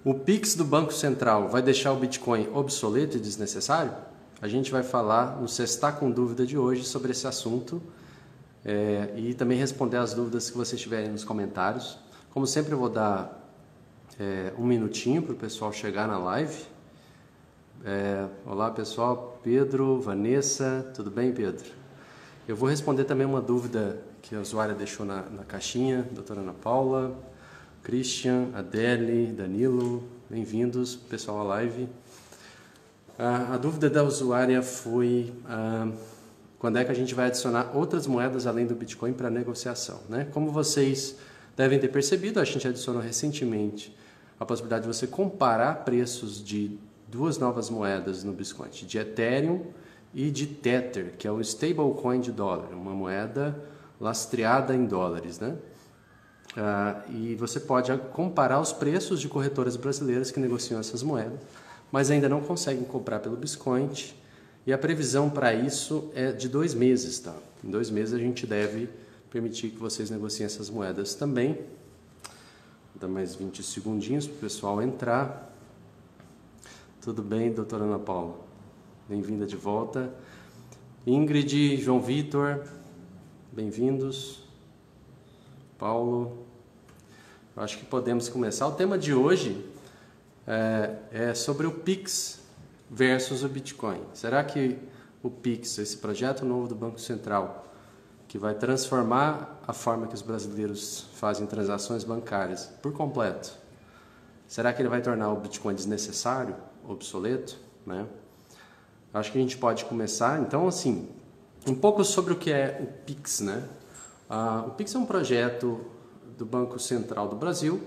O Pix do Banco Central vai deixar o Bitcoin obsoleto e desnecessário? A gente vai falar no Cê Está Com Dúvida de hoje sobre esse assunto e também responder as dúvidas que vocês tiverem nos comentários. Como sempre, eu vou dar um minutinho para o pessoal chegar na live. Olá, pessoal. Pedro, Vanessa, tudo bem, Pedro? Eu vou responder também uma dúvida que a usuária deixou na caixinha, doutora Ana Paula, Christian, Adele, Danilo, bem-vindos, pessoal, à live. A dúvida da usuária foi quando é que a gente vai adicionar outras moedas além do Bitcoin para negociação, né? Como vocês devem ter percebido, a gente adicionou recentemente a possibilidade de você comparar preços de duas novas moedas no Bitcoin, de Ethereum e de Tether, que é o stablecoin de dólar, uma moeda lastreada em dólares, né? E você pode comparar os preços de corretoras brasileiras que negociam essas moedas, mas ainda não conseguem comprar pelo Bitcoin, e a previsão para isso é de 2 meses, tá? Em 2 meses a gente deve permitir que vocês negociem essas moedas também. Vou dar mais 20 segundinhos para o pessoal entrar. Tudo bem, doutora Ana Paula? Bem-vinda de volta. Ingrid, João Vitor, bem-vindos. Paulo, eu acho que podemos começar. O tema de hoje é sobre o Pix versus o Bitcoin. Será que o Pix, esse projeto novo do Banco Central, que vai transformar a forma que os brasileiros fazem transações bancárias por completo, será que ele vai tornar o Bitcoin desnecessário, obsoleto, né? Acho que a gente pode começar, então, assim, um pouco sobre o que é o Pix, né? O Pix é um projeto do Banco Central do Brasil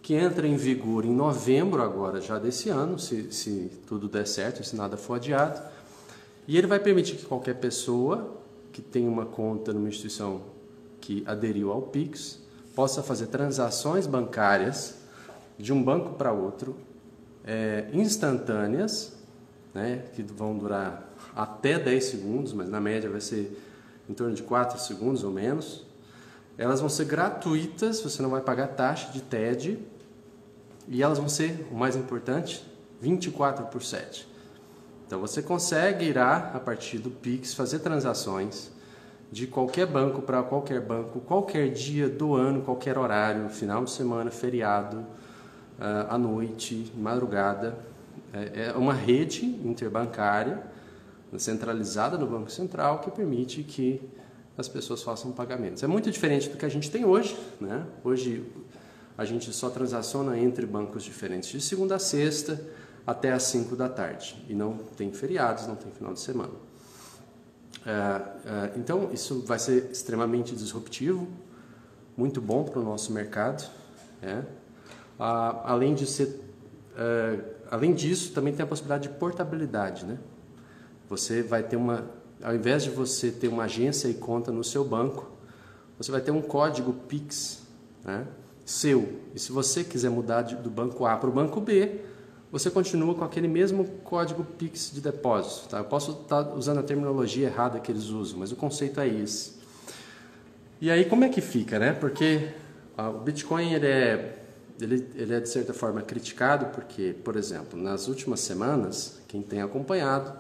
que entra em vigor em novembro agora já desse ano, se tudo der certo, se nada for adiado, e ele vai permitir que qualquer pessoa que tenha uma conta numa instituição que aderiu ao Pix possa fazer transações bancárias de um banco para outro, instantâneas, né, que vão durar até 10 segundos, mas na média vai ser em torno de 4 segundos ou menos. Elas vão ser gratuitas, você não vai pagar taxa de TED, e elas vão ser, o mais importante, 24/7. Então você consegue ir a partir do Pix, fazer transações de qualquer banco para qualquer banco, qualquer dia do ano, qualquer horário, final de semana, feriado, à noite, madrugada. É uma rede interbancária centralizada no Banco Central que permite que as pessoas façam pagamentos. É muito diferente do que a gente tem hoje, né? Hoje a gente só transaciona entre bancos diferentes de segunda a sexta até às 5 da tarde. E não tem feriados, não tem final de semana. Então isso vai ser extremamente disruptivo, muito bom para o nosso mercado, né? Além disso, também tem a possibilidade de portabilidade, né? Você vai ter ao invés de você ter uma agência e conta no seu banco, você vai ter um código Pix, né, seu. E se você quiser mudar do banco A para o banco B, você continua com aquele mesmo código Pix de depósito, tá? Eu posso estar usando a terminologia errada que eles usam, mas o conceito é esse. E aí como é que fica, né? Porque o Bitcoin ele é de certa forma criticado porque, por exemplo, nas últimas semanas, quem tem acompanhado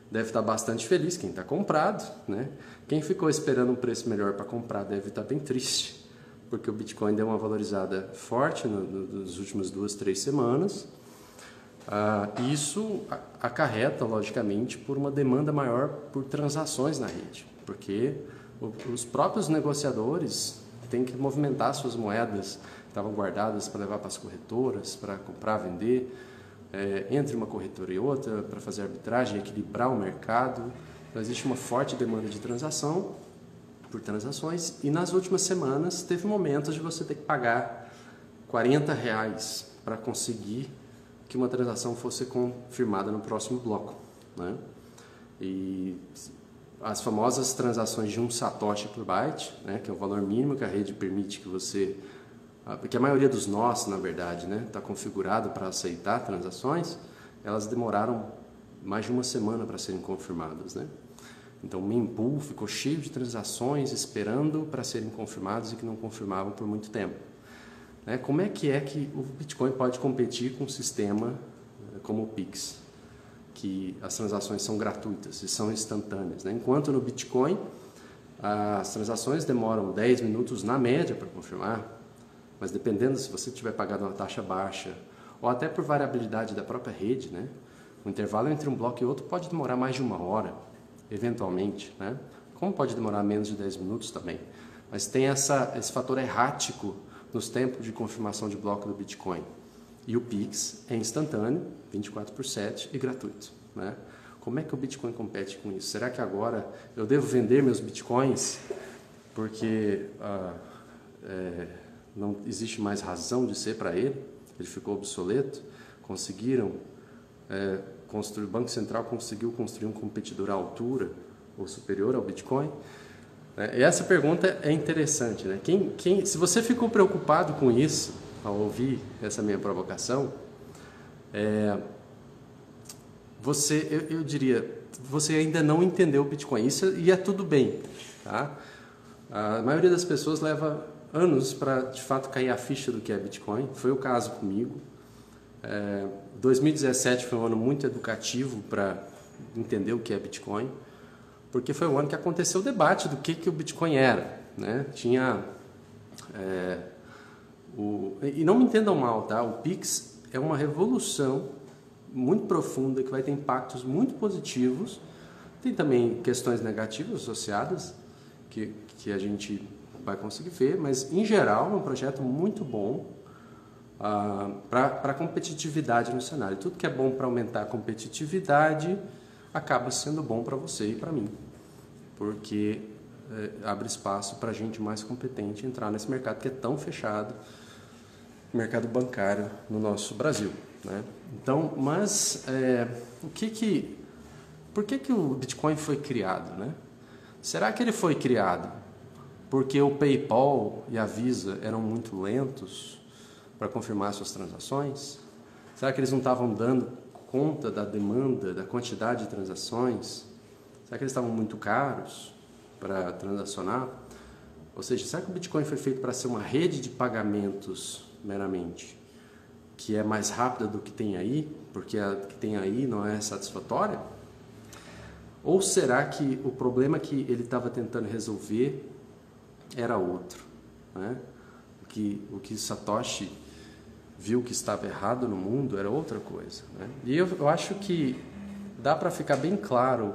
deve estar bastante feliz, quem está comprado, né? Quem ficou esperando um preço melhor para comprar deve estar bem triste, porque o Bitcoin deu uma valorizada forte nas últimas 2, 3 semanas. Isso acarreta, logicamente, por uma demanda maior por transações na rede, porque os próprios negociadores têm que movimentar suas moedas que estavam guardadas para levar para as corretoras, para comprar, vender, entre uma corretora e outra, para fazer arbitragem, equilibrar o mercado. Então, existe uma forte demanda de transação, por transações, e nas últimas semanas teve momentos de você ter que pagar R$40 para conseguir que uma transação fosse confirmada no próximo bloco, né? E as famosas transações de 1 satoshi por byte, né, que é o valor mínimo que a rede permite que você... Porque a maioria dos nós, na verdade, né, está configurado para aceitar transações, elas demoraram mais de 1 semana para serem confirmadas, né? Então o mempool ficou cheio de transações esperando para serem confirmadas e que não confirmavam por muito tempo. né? Como é que o Bitcoin pode competir com um sistema como o Pix, que as transações são gratuitas e são instantâneas, né? Enquanto no Bitcoin as transações demoram 10 minutos na média para confirmar, mas dependendo se você tiver pagado uma taxa baixa ou até por variabilidade da própria rede, né? O intervalo entre um bloco e outro pode demorar mais de 1 hora, eventualmente, né? Como pode demorar menos de 10 minutos também. Mas tem esse fator errático nos tempos de confirmação de bloco do Bitcoin. E o Pix é instantâneo, 24/7 e gratuito, né? Como é que o Bitcoin compete com isso? Será que agora eu devo vender meus Bitcoins porque não existe mais razão de ser para ele? Ele ficou obsoleto? O Banco Central conseguiu construir um competidor à altura ou superior ao Bitcoin? E essa pergunta é interessante, né? Se você ficou preocupado com isso ao ouvir essa minha provocação, eu diria, você ainda não entendeu o Bitcoin. Isso e é tudo bem, tá? A maioria das pessoas leva anos para de fato cair a ficha do que é Bitcoin. Foi o caso comigo. 2017 foi um ano muito educativo para entender o que é Bitcoin, porque foi o ano que aconteceu o debate do que o Bitcoin era, né? E não me entendam mal, tá? O Pix é uma revolução muito profunda que vai ter impactos muito positivos. Tem também questões negativas associadas que a gente vai conseguir ver, mas em geral é um projeto muito bom para a competitividade no cenário. Tudo que é bom para aumentar a competitividade acaba sendo bom para você e para mim, porque abre espaço para gente mais competente entrar nesse mercado que é tão fechado, mercado bancário no nosso Brasil, né? Então, mas por que o Bitcoin foi criado, né? Será que ele foi criado porque o PayPal e a Visa eram muito lentos para confirmar suas transações? Será que eles não estavam dando conta da demanda, da quantidade de transações? Será que eles estavam muito caros para transacionar? Ou seja, será que o Bitcoin foi feito para ser uma rede de pagamentos meramente, que é mais rápida do que tem aí, porque a que tem aí não é satisfatória? Ou será que o problema que ele estava tentando resolver era outro, né? O que Satoshi viu que estava errado no mundo era outra coisa, né? E eu acho que dá para ficar bem claro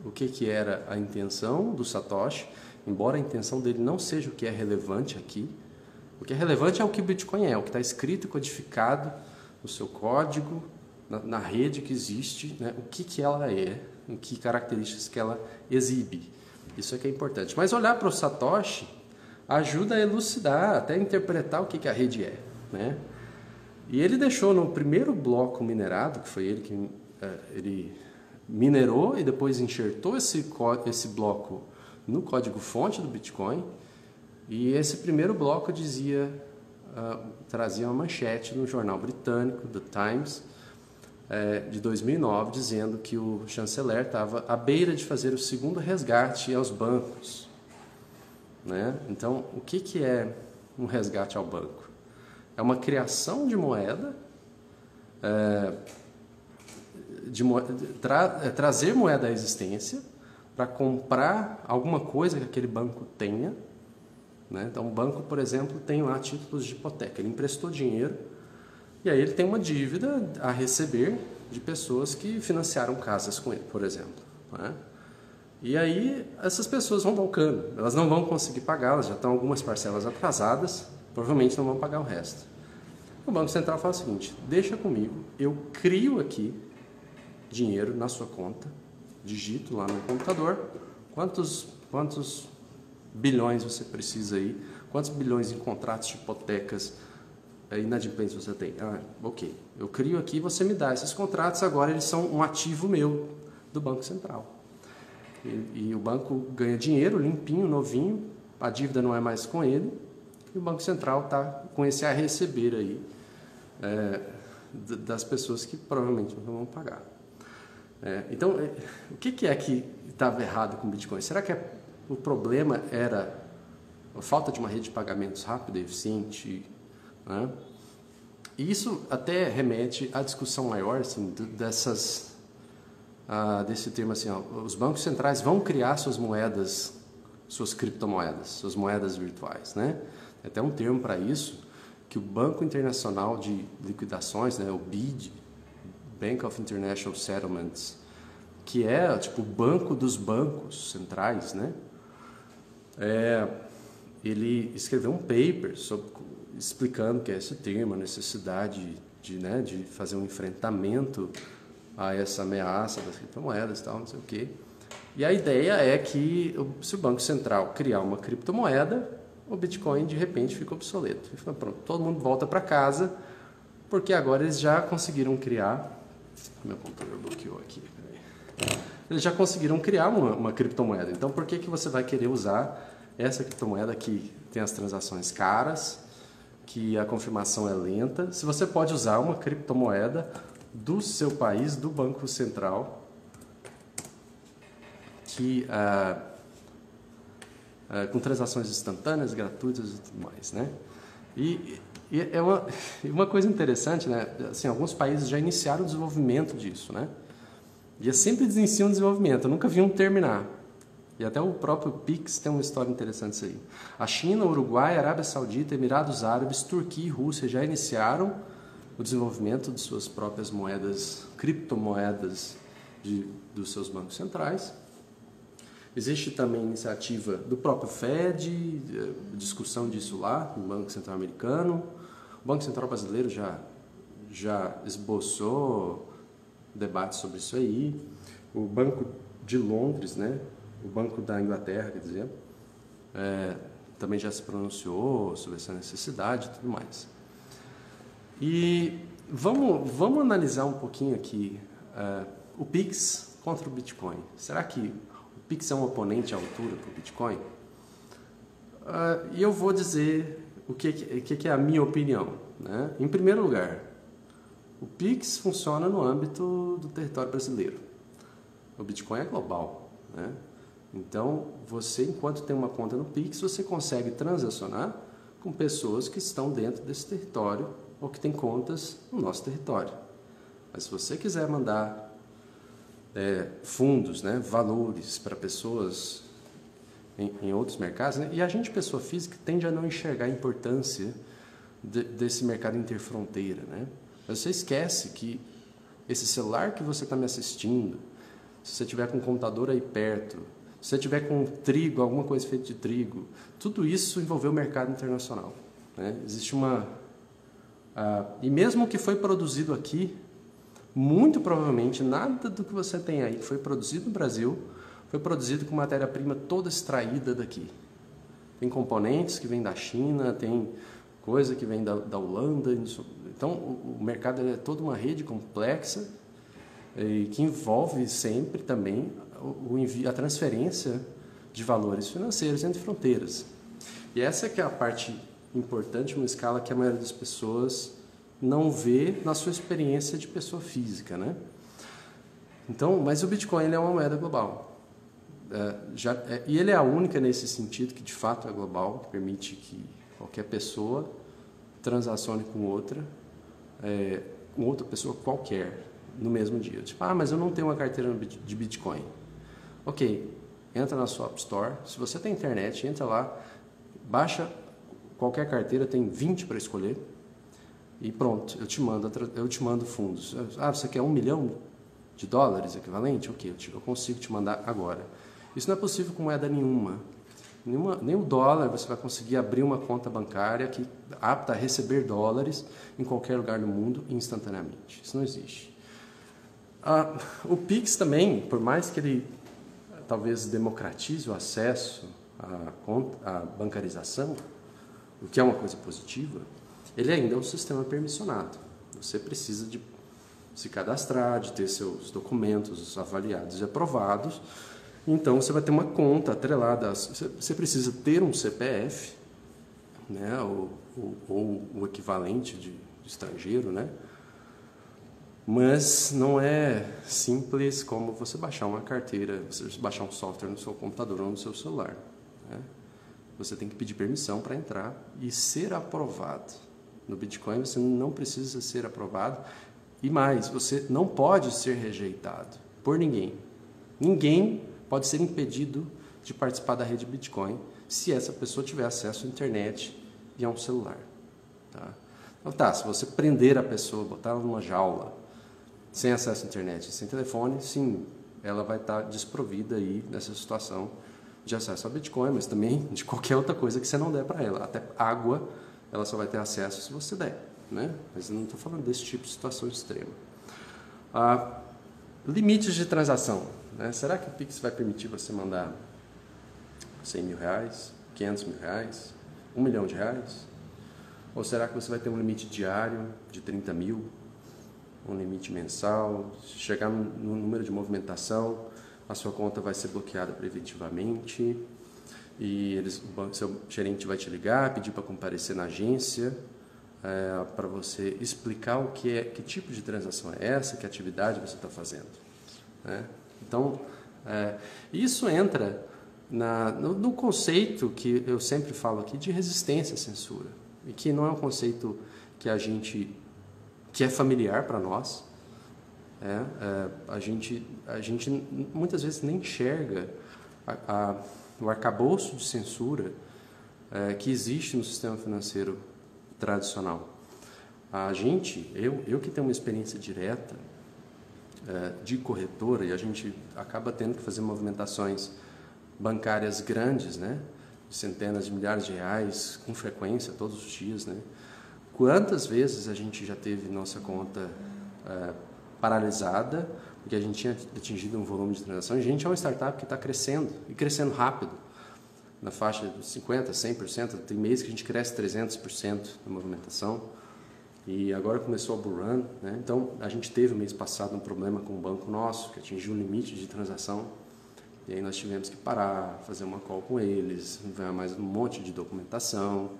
o que era a intenção do Satoshi, embora a intenção dele não seja o que é relevante aqui. O que é relevante é o que o Bitcoin é, o que está escrito e codificado no seu código, na rede que existe, né? O que ela é, em que características que ela exibe. Isso é que é importante. Mas olhar para o Satoshi ajuda a elucidar, até interpretar o que a rede é, né? E ele deixou no primeiro bloco minerado, que foi ele que ele minerou e depois enxertou esse bloco no código-fonte do Bitcoin. E esse primeiro bloco trazia uma manchete no jornal britânico, The Times, de 2009, dizendo que o chanceler estava à beira de fazer o segundo resgate aos bancos, né? Então, o que é um resgate ao banco? É uma criação de moeda, trazer moeda à existência para comprar alguma coisa que aquele banco tenha, né? Então, o banco, por exemplo, tem lá títulos de hipoteca. Ele emprestou dinheiro e aí ele tem uma dívida a receber de pessoas que financiaram casas com ele, por exemplo, né? E aí essas pessoas vão dar o cano. Elas não vão conseguir pagar, elas já estão algumas parcelas atrasadas, provavelmente não vão pagar o resto. O Banco Central fala o seguinte: deixa comigo, eu crio aqui dinheiro na sua conta, digito lá no computador quantos bilhões você precisa aí, quantos bilhões em contratos de hipotecas inadimplentes você tem. Ok, eu crio aqui, você me dá esses contratos, agora eles são um ativo meu do Banco Central. E o banco ganha dinheiro limpinho, novinho, a dívida não é mais com ele, e o Banco Central está com esse a receber aí das pessoas que provavelmente não vão pagar. Então, o que é que estava errado com o Bitcoin? Será que o problema era a falta de uma rede de pagamentos rápida e eficiente né? E isso até remete à discussão maior assim, desse termo assim, ó, os bancos centrais vão criar suas moedas, suas criptomoedas, suas moedas virtuais, né? Tem até um termo para isso, que o Banco Internacional de Liquidações, né, o BID, Bank of International Settlements, que é tipo o banco dos bancos centrais, né? Ele escreveu um paper explicando que é esse termo, a necessidade de fazer um enfrentamento a essa ameaça das criptomoedas e tal, não sei o quê. E a ideia é que se o Banco Central criar uma criptomoeda, o Bitcoin de repente fica obsoleto. E fala, pronto, todo mundo volta para casa, porque agora eles já conseguiram criar... Meu computador bloqueou aqui. Eles já conseguiram criar uma criptomoeda. Então, por que você vai querer usar essa criptomoeda que tem as transações caras, que a confirmação é lenta, se você pode usar uma criptomoeda do seu país, do Banco Central, que com transações instantâneas, gratuitas e tudo mais, né? E é uma coisa interessante, né? Assim, alguns países já iniciaram o desenvolvimento disso, né? E sempre eles iniciam o desenvolvimento, eu nunca vi um terminar. E até o próprio Pix tem uma história interessante isso aí. A China, Uruguai, Arábia Saudita, Emirados Árabes, Turquia e Rússia já iniciaram o desenvolvimento de suas próprias moedas, criptomoedas dos seus bancos centrais. Existe também a iniciativa do próprio Fed, discussão disso lá, no Banco Central Americano. O Banco Central Brasileiro já esboçou debate sobre isso aí. O Banco de Londres, né? O Banco da Inglaterra, quer dizer, também já se pronunciou sobre essa necessidade e tudo mais. E vamos analisar um pouquinho aqui o Pix contra o Bitcoin. Será que o Pix é um oponente à altura para o Bitcoin? E eu vou dizer o que é a minha opinião, né? Em primeiro lugar, o Pix funciona no âmbito do território brasileiro. O Bitcoin é global, né? Então, você, enquanto tem uma conta no Pix, você consegue transacionar com pessoas que estão dentro desse território ou que têm contas no nosso território. Mas se você quiser mandar fundos, né, valores para pessoas em outros mercados, né, e a gente, pessoa física, tende a não enxergar a importância desse mercado interfronteira, né? Mas você esquece que esse celular que você está me assistindo, se você tiver com um computador aí perto, se você tiver com trigo, alguma coisa feita de trigo, tudo isso envolveu o mercado internacional, né? Existe e mesmo o que foi produzido aqui, muito provavelmente nada do que você tem aí que foi produzido no Brasil foi produzido com matéria-prima toda extraída daqui. Tem componentes que vêm da China, tem coisa que vem da Holanda. Então, o mercado é toda uma rede complexa e que envolve sempre também a transferência de valores financeiros entre fronteiras. E essa que é a parte importante, uma escala que a maioria das pessoas não vê na sua experiência de pessoa física, né? Então, mas o Bitcoin ele é uma moeda global. E ele é a única nesse sentido que de fato é global, que permite que qualquer pessoa transacione com outra pessoa qualquer no mesmo dia. Tipo, mas eu não tenho uma carteira de Bitcoin. Ok, entra na sua App Store, se você tem internet, entra lá, baixa qualquer carteira, tem 20 para escolher e pronto, eu te mando fundos. Você quer $1 milhão equivalente? Ok, eu consigo te mandar agora. Isso não é possível com moeda nenhuma. Nem o dólar você vai conseguir abrir uma conta bancária que apta a receber dólares em qualquer lugar do mundo instantaneamente. Isso não existe. O Pix também, por mais que ele talvez democratize o acesso à bancarização, o que é uma coisa positiva, ele ainda é um sistema permissionado. Você precisa de se cadastrar, de ter seus documentos avaliados e aprovados. Então, você vai ter uma conta atrelada. Você precisa ter um CPF, né, ou o equivalente de estrangeiro, né? Mas não é simples como você baixar uma carteira, você baixar um software no seu computador ou no seu celular, né? Você tem que pedir permissão para entrar e ser aprovado. no Bitcoin, você não precisa ser aprovado. E mais, você não pode ser rejeitado por ninguém. Ninguém pode ser impedido de participar da rede Bitcoin se essa pessoa tiver acesso à internet e a um celular. Tá? Então se você prender a pessoa, botar ela numa jaula, sem acesso à internet, sem telefone, sim, ela vai estar desprovida aí nessa situação de acesso ao Bitcoin, mas também de qualquer outra coisa que você não der para ela. Até água, ela só vai ter acesso se você der, né? Mas eu não estou falando desse tipo de situação extrema. Limites de transação, né? Será que o Pix vai permitir você mandar 100 mil reais, 500 mil reais, 1 milhão de reais? Ou será que você vai ter um limite diário de 30 mil? Um limite mensal? Se chegar no número de movimentação, a sua conta vai ser bloqueada preventivamente e seu gerente vai te ligar, pedir para comparecer na agência para você explicar que tipo de transação é essa, que atividade você está fazendo, né? Então, isso entra no conceito que eu sempre falo aqui de resistência à censura, e que não é um conceito que é familiar para nós. A gente muitas vezes nem enxerga o arcabouço de censura que existe no sistema financeiro tradicional. Eu que tenho uma experiência direta de corretora, e a gente acaba tendo que fazer movimentações bancárias grandes, né, de centenas de milhares de reais com frequência, todos os dias, né? Quantas vezes a gente já teve nossa conta paralisada, porque a gente tinha atingido um volume de transação. A gente é uma startup que está crescendo, e crescendo rápido, na faixa de 50%, 100%. Tem meses que a gente cresce 300% na movimentação, e agora começou a bull run, né? Então, a gente teve mês passado um problema com um banco nosso, que atingiu o limite de transação, e aí nós tivemos que parar, fazer uma call com eles, enviar mais um monte de documentação,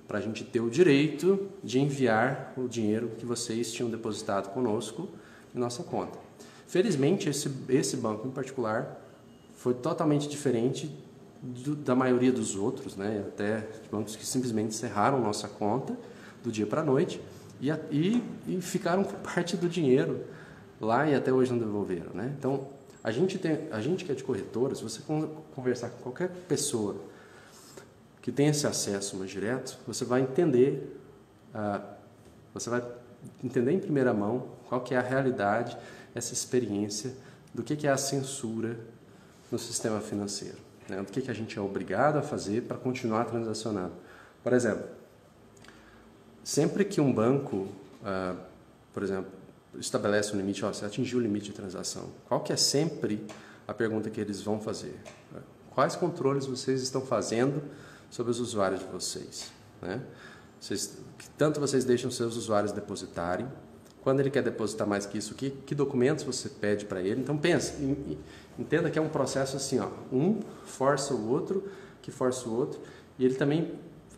para a gente ter o direito de enviar o dinheiro que vocês tinham depositado conosco em nossa conta. Felizmente, esse banco em particular foi totalmente diferente da maioria dos outros, né? Até bancos que simplesmente encerraram nossa conta do dia para a noite e ficaram com parte do dinheiro lá e até hoje não devolveram, né? Então, a gente que é de corretora, se você conversar com qualquer pessoa que tem esse acesso mais direto, você vai entender em primeira mão qual que é a realidade, essa experiência do que é a censura no sistema financeiro, né? Do que a gente é obrigado a fazer para continuar transacionando. Por exemplo, sempre que um banco, por exemplo, estabelece um limite, você atingiu o limite de transação, qual que é sempre a pergunta que eles vão fazer? Quais controles vocês estão fazendo sobre os usuários de vocês, né? Tanto vocês deixam seus usuários depositarem, quando ele quer depositar mais que isso, que documentos você pede para ele. Então entenda que é um processo assim, um força o outro, que força o outro, e ele também,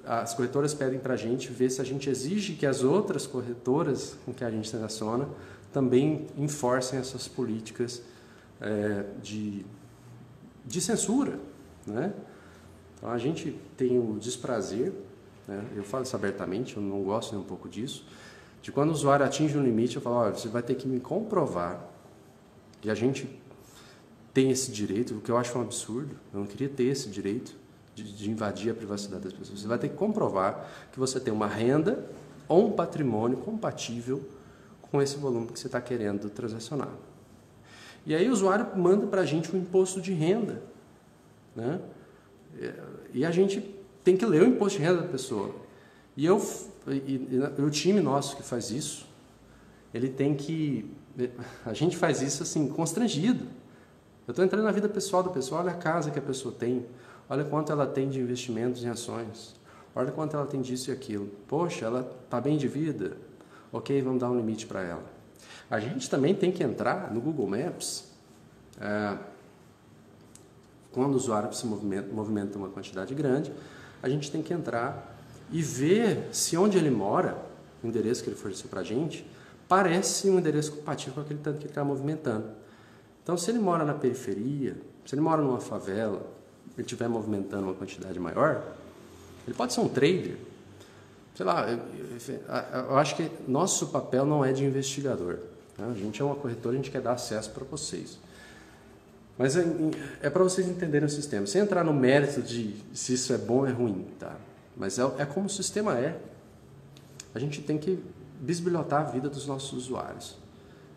as corretoras pedem para a gente ver se a gente exige que as outras corretoras com que a gente transaciona também enforcem essas políticas de censura, né? Então, a gente tem o desprazer, né? Eu falo isso abertamente, eu não gosto nem um pouco disso, de quando o usuário atinge um limite, eu falo, olha, você vai ter que me comprovar, e a gente tem esse direito, o que eu acho um absurdo, eu não queria ter esse direito de invadir a privacidade das pessoas. Você vai ter que comprovar que você tem uma renda ou um patrimônio compatível com esse volume que você está querendo transacionar. E aí o usuário manda para a gente um imposto de renda, né? E a gente tem que ler o imposto de renda da pessoa. E o time nosso que faz isso, ele tem que... A gente faz isso assim, constrangido. Eu estou entrando na vida pessoal da pessoa, olha a casa que a pessoa tem, olha quanto ela tem de investimentos em ações, olha quanto ela tem disso e aquilo. Poxa, ela está bem de vida? Ok, vamos dar um limite para ela. A gente também tem que entrar no Google Maps, quando o usuário se movimenta uma quantidade grande, a gente tem que entrar e ver se onde ele mora, o endereço que ele forneceu para a gente, parece um endereço compatível com aquele tanto que ele está movimentando. Então, se ele mora na periferia, se ele mora numa favela, ele estiver movimentando uma quantidade maior, ele pode ser um trader, sei lá, eu acho que nosso papel não é de investigador. Né? A gente é uma corretora, a gente quer dar acesso para vocês. Mas é para vocês entenderem o sistema. Sem entrar no mérito de se isso é bom ou é ruim, tá? Mas é como o sistema é. A gente tem que bisbilhotar a vida dos nossos usuários.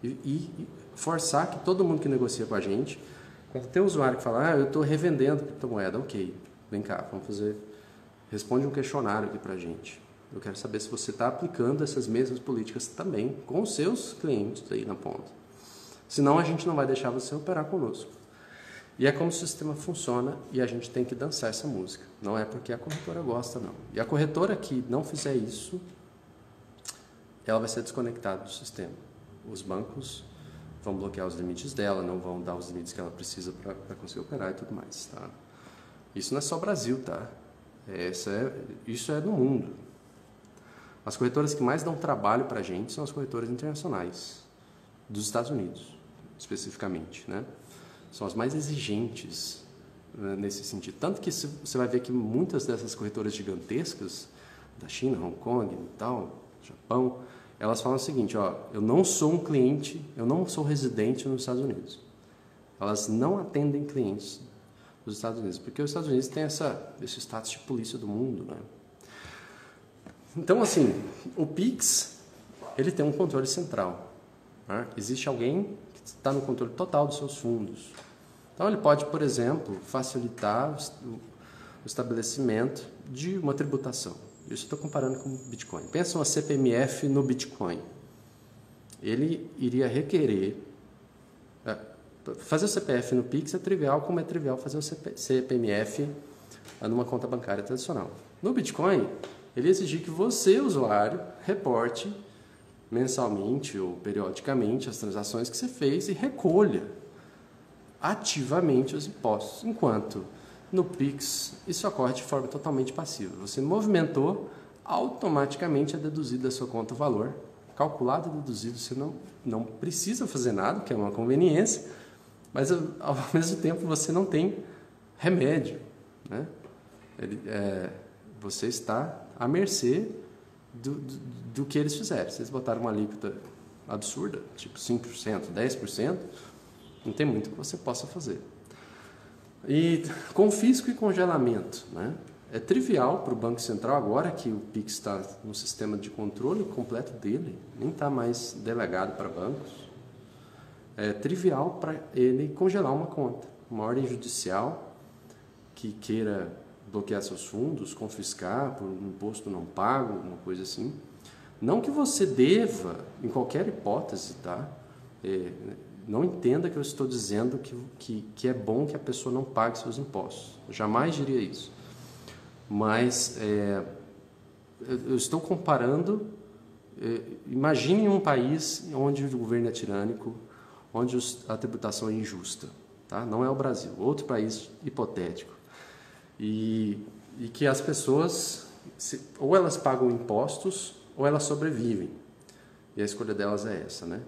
E forçar que todo mundo que negocia com a gente, quando tem um usuário que fala, eu estou revendendo criptomoeda, ok, vem cá, vamos fazer, responde um questionário aqui para a gente. Eu quero saber se você está aplicando essas mesmas políticas também com os seus clientes aí na ponta. Senão a gente não vai deixar você operar conosco. E é como o sistema funciona e a gente tem que dançar essa música. Não é porque a corretora gosta, não. E a corretora que não fizer isso, ela vai ser desconectada do sistema. Os bancos vão bloquear os limites dela, não vão dar os limites que ela precisa para conseguir operar e tudo mais. Tá? Isso não é só Brasil, tá? Isso é no mundo. As corretoras que mais dão trabalho para a gente são as corretoras internacionais, dos Estados Unidos, especificamente, né? São as mais exigentes, né, nesse sentido. Tanto que você vai ver que muitas dessas corretoras gigantescas, da China, Hong Kong e tal, Japão, elas falam o seguinte, eu não sou um cliente, eu não sou residente nos Estados Unidos. Elas não atendem clientes dos Estados Unidos, porque os Estados Unidos têm esse status de polícia do mundo, né? Então, assim, o Pix, ele tem um controle central. Né? Existe alguém que está no controle total dos seus fundos. Então, ele pode, por exemplo, facilitar o estabelecimento de uma tributação. Isso estou comparando com o Bitcoin. Pensa uma CPMF no Bitcoin. Ele iria requerer... Fazer o CPF no Pix é trivial, como é trivial fazer o CPMF numa conta bancária tradicional. No Bitcoin, ele exigir que você, usuário, reporte mensalmente ou periodicamente as transações que você fez e recolha ativamente os impostos. Enquanto no Pix isso ocorre de forma totalmente passiva. Você movimentou, automaticamente é deduzido da sua conta o valor. Calculado e deduzido, você não precisa fazer nada, que é uma conveniência, mas ao mesmo tempo você não tem remédio, né? Você está à mercê do que eles fizerem. Se eles botaram uma alíquota absurda, tipo 5%, 10%, não tem muito que você possa fazer. E confisco e congelamento, né? É trivial para o Banco Central, agora que o Pix está no sistema de controle completo dele, nem está mais delegado para bancos, é trivial para ele congelar uma conta. Uma ordem judicial que queira bloquear seus fundos, confiscar por um imposto não pago, uma coisa assim. Não que você deva, em qualquer hipótese, tá? Não entenda que eu estou dizendo que é bom que a pessoa não pague seus impostos. Eu jamais diria isso. Mas eu estou comparando... imagine um país onde o governo é tirânico, onde a tributação é injusta. Tá? Não é o Brasil, outro país hipotético. E que as pessoas, ou elas pagam impostos, ou elas sobrevivem. E a escolha delas é essa, né?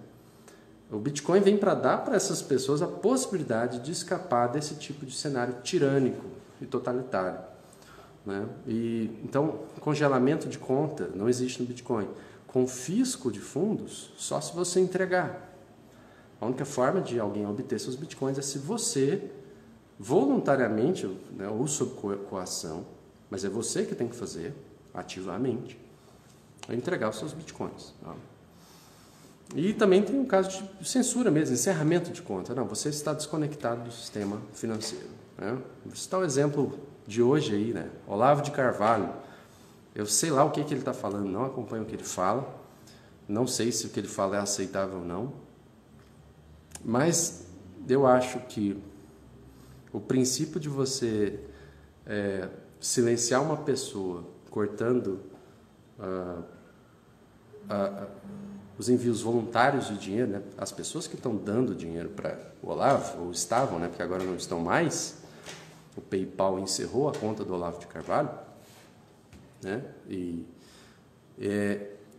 O Bitcoin vem para dar para essas pessoas a possibilidade de escapar desse tipo de cenário tirânico e totalitário, né? Então, congelamento de conta não existe no Bitcoin. Confisco de fundos, só se você entregar. A única forma de alguém obter seus Bitcoins é se você, voluntariamente, né, ou sob coação, mas é você que tem que fazer, ativamente, entregar os seus Bitcoins. Tá? E também tem um caso de censura mesmo, encerramento de conta. Não, você está desconectado do sistema financeiro. Né? Vou citar o exemplo de hoje aí, né? Olavo de Carvalho. Eu sei lá o que ele está falando, não acompanho o que ele fala. Não sei se o que ele fala é aceitável ou não. Mas eu acho que o princípio de você silenciar uma pessoa cortando os envios voluntários de dinheiro, né? As pessoas que estão dando dinheiro para o Olavo, ou estavam, né? Porque agora não estão mais, o PayPal encerrou a conta do Olavo de Carvalho, né?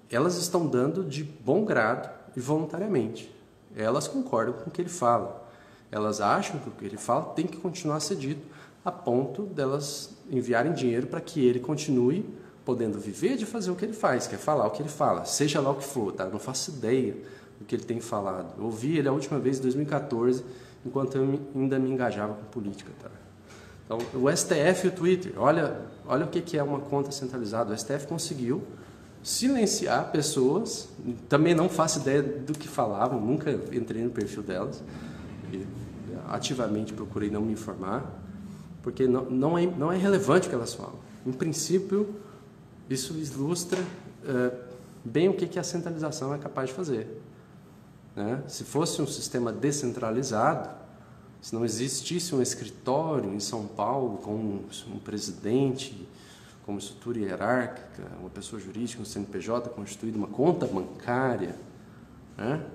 Elas estão dando de bom grado e voluntariamente. Elas concordam com o que ele fala. Elas acham que o que ele fala tem que continuar cedido, a ponto delas enviarem dinheiro para que ele continue podendo viver de fazer o que ele faz, que é falar o que ele fala, seja lá o que for, tá? Eu não faço ideia do que ele tem falado. Eu ouvi ele a última vez em 2014, enquanto eu ainda me engajava com política, tá? Então, o STF e o Twitter, olha o que é uma conta centralizada. O STF conseguiu silenciar pessoas, também não faço ideia do que falavam, nunca entrei no perfil delas, e ativamente procurei não me informar, porque não é relevante o que elas falam. Em princípio, isso ilustra bem o que a centralização é capaz de fazer, né? Se fosse um sistema descentralizado, se não existisse um escritório em São Paulo com um presidente, com uma estrutura hierárquica, uma pessoa jurídica, um CNPJ constituído, uma conta bancária, né?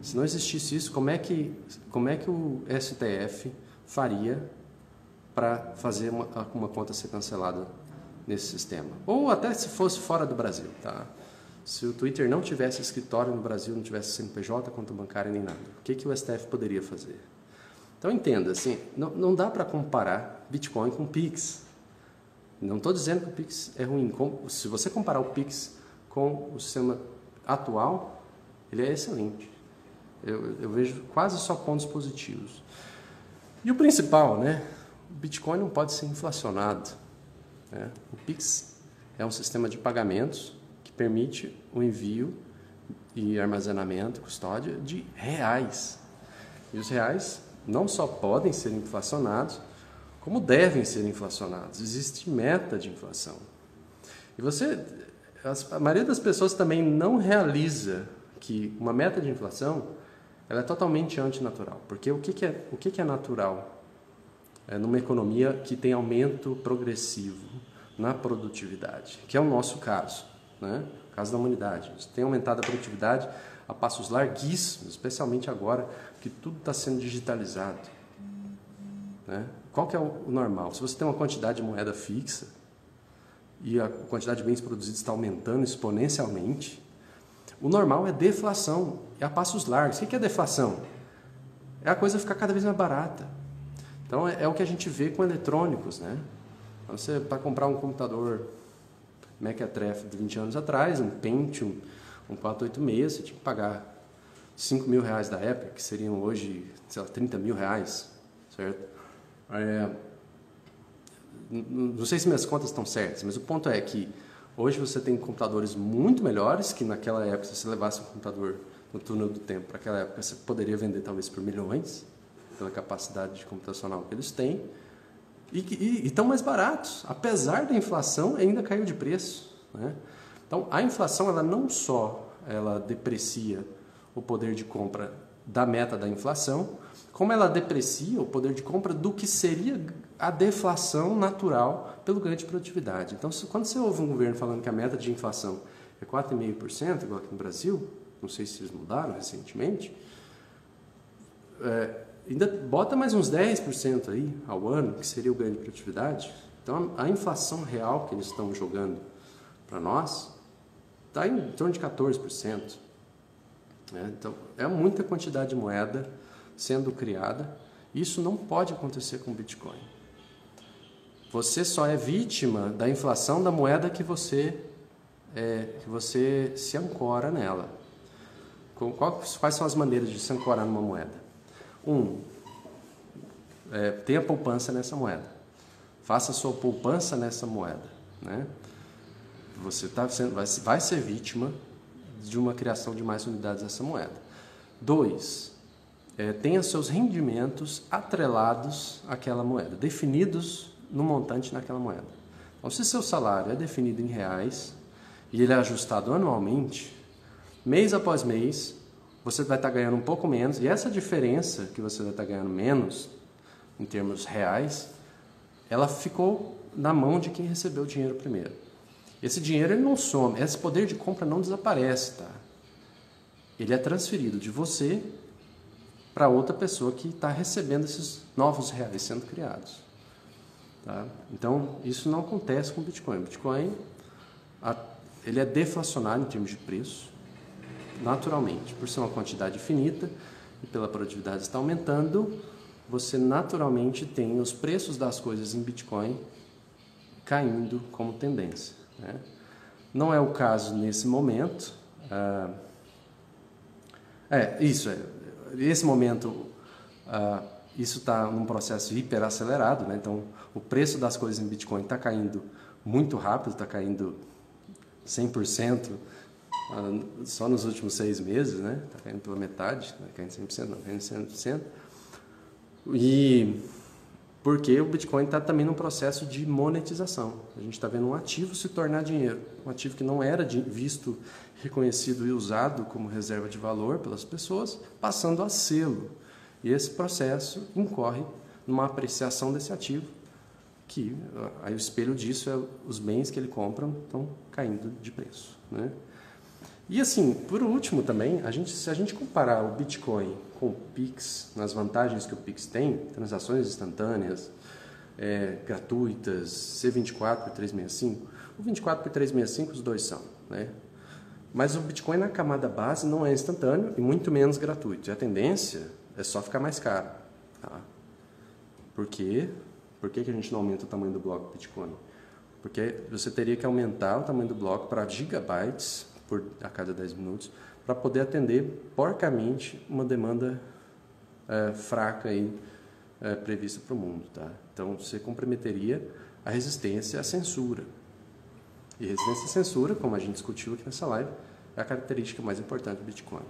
Se não existisse isso, como é que o STF faria para fazer uma conta ser cancelada nesse sistema? Ou até se fosse fora do Brasil, tá? Se o Twitter não tivesse escritório no Brasil, não tivesse CNPJ, conta bancária nem nada, o que o STF poderia fazer? Então entenda, assim, não dá para comparar Bitcoin com Pix. Não estou dizendo que o Pix é ruim. Se você comparar o Pix com o sistema atual, ele é excelente. Eu vejo quase só pontos positivos. E o principal, né? O Bitcoin não pode ser inflacionado, né? O Pix é um sistema de pagamentos que permite o envio e armazenamento, custódia de reais. E os reais não só podem ser inflacionados, como devem ser inflacionados. Existe meta de inflação. E a maioria das pessoas também não realiza que uma meta de inflação ela é totalmente antinatural. Porque o que é natural? Numa economia que tem aumento progressivo na produtividade, que é o nosso caso, né? O caso da humanidade. Você tem aumentado a produtividade a passos larguíssimos, especialmente agora que tudo está sendo digitalizado, né? Qual que é o normal? Se você tem uma quantidade de moeda fixa e a quantidade de bens produzidos está aumentando exponencialmente, o normal é deflação, é a passos largos. O que é deflação? É a coisa ficar cada vez mais barata. Então é o que a gente vê com eletrônicos, né? Então, você, para comprar um computador Mequetrefe de 20 anos atrás, um Pentium, um 486, você tinha que pagar R$5.000 da época, que seriam hoje, sei lá, R$30.000, certo? Não sei se minhas contas estão certas, mas o ponto é que hoje você tem computadores muito melhores, que naquela época, se você levasse um computador no túnel do tempo, para aquela época você poderia vender talvez por milhões, pela capacidade de computacional que eles têm, e estão mais baratos. Apesar da inflação, ainda caiu de preço, né? Então, a inflação, ela não só ela deprecia o poder de compra da meta da inflação, como ela deprecia o poder de compra do que seria a deflação natural pelo ganho de produtividade. Então, quando você ouve um governo falando que a meta de inflação é 4,5%, igual aqui no Brasil, não sei se eles mudaram recentemente, ainda bota mais uns 10% aí ao ano, que seria o ganho de produtividade. Então, a inflação real que eles estão jogando para nós está em torno de 14%. Então, é muita quantidade de moeda sendo criada. Isso não pode acontecer com o Bitcoin. Você só é vítima da inflação da moeda que você se ancora nela. Quais são as maneiras de se ancorar numa moeda? Tenha poupança nessa moeda. Faça sua poupança nessa moeda, né? Você vai ser vítima de uma criação de mais unidades dessa moeda. 2, tenha seus rendimentos atrelados àquela moeda, definidos no montante naquela moeda. Então, se seu salário é definido em reais e ele é ajustado anualmente, mês após mês, você vai estar ganhando um pouco menos, e essa diferença que você vai estar ganhando menos, em termos reais, ela ficou na mão de quem recebeu o dinheiro primeiro. Esse dinheiro ele não some, esse poder de compra não desaparece, tá? Ele é transferido de você para outra pessoa que está recebendo esses novos reais sendo criados, tá? Então, isso não acontece com o Bitcoin. O Bitcoin ele é deflacionário em termos de preço, naturalmente, por ser uma quantidade finita e pela produtividade estar aumentando, você naturalmente tem os preços das coisas em Bitcoin caindo como tendência, né? Não é o caso nesse momento. Nesse momento, isso está num processo hiperacelerado, né? Então, o preço das coisas em Bitcoin está caindo muito rápido, está caindo 100% só nos últimos 6 meses, né? Está caindo pela metade, não é caindo 100%, não, caindo 100%. E porque o Bitcoin está também num processo de monetização. A gente está vendo um ativo se tornar dinheiro, um ativo que não era visto, reconhecido e usado como reserva de valor pelas pessoas, passando a sê-lo. E esse processo incorre numa apreciação desse ativo, que aí o espelho disso é os bens que ele compra estão caindo de preço, né? E assim, por último também, se a gente comparar o Bitcoin com o Pix, nas vantagens que o Pix tem, transações instantâneas, gratuitas, C24 por 365, o 24 por 365 os dois são, né? Mas o Bitcoin na camada base não é instantâneo e muito menos gratuito. E a tendência é só ficar mais caro. Tá? Por quê? Por que a gente não aumenta o tamanho do bloco do Bitcoin? Porque você teria que aumentar o tamanho do bloco para gigabytes a cada 10 minutos para poder atender porcamente uma demanda fraca aí, prevista para o mundo. Tá? Então, você comprometeria a resistência à censura. E resistência à censura, como a gente discutiu aqui nessa live, é a característica mais importante do Bitcoin.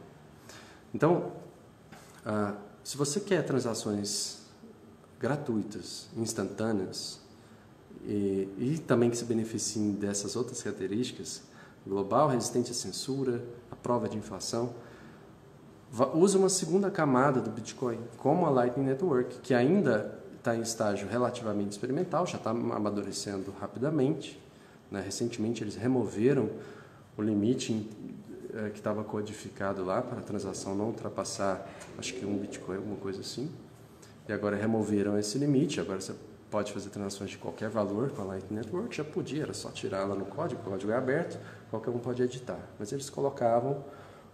Então, se você quer transações gratuitas, instantâneas, e também que se beneficiem dessas outras características, global, resistente à censura, a prova de inflação, usa uma segunda camada do Bitcoin, como a Lightning Network, que ainda está em estágio relativamente experimental, já está amadurecendo rapidamente. Né? Recentemente eles removeram o limite que estava codificado lá para a transação não ultrapassar, acho que 1 Bitcoin, alguma coisa assim. E agora removeram esse limite, agora você pode fazer transações de qualquer valor com a Lightning Network, já podia, era só tirar lá no código, o código é aberto, qualquer um pode editar. Mas eles colocavam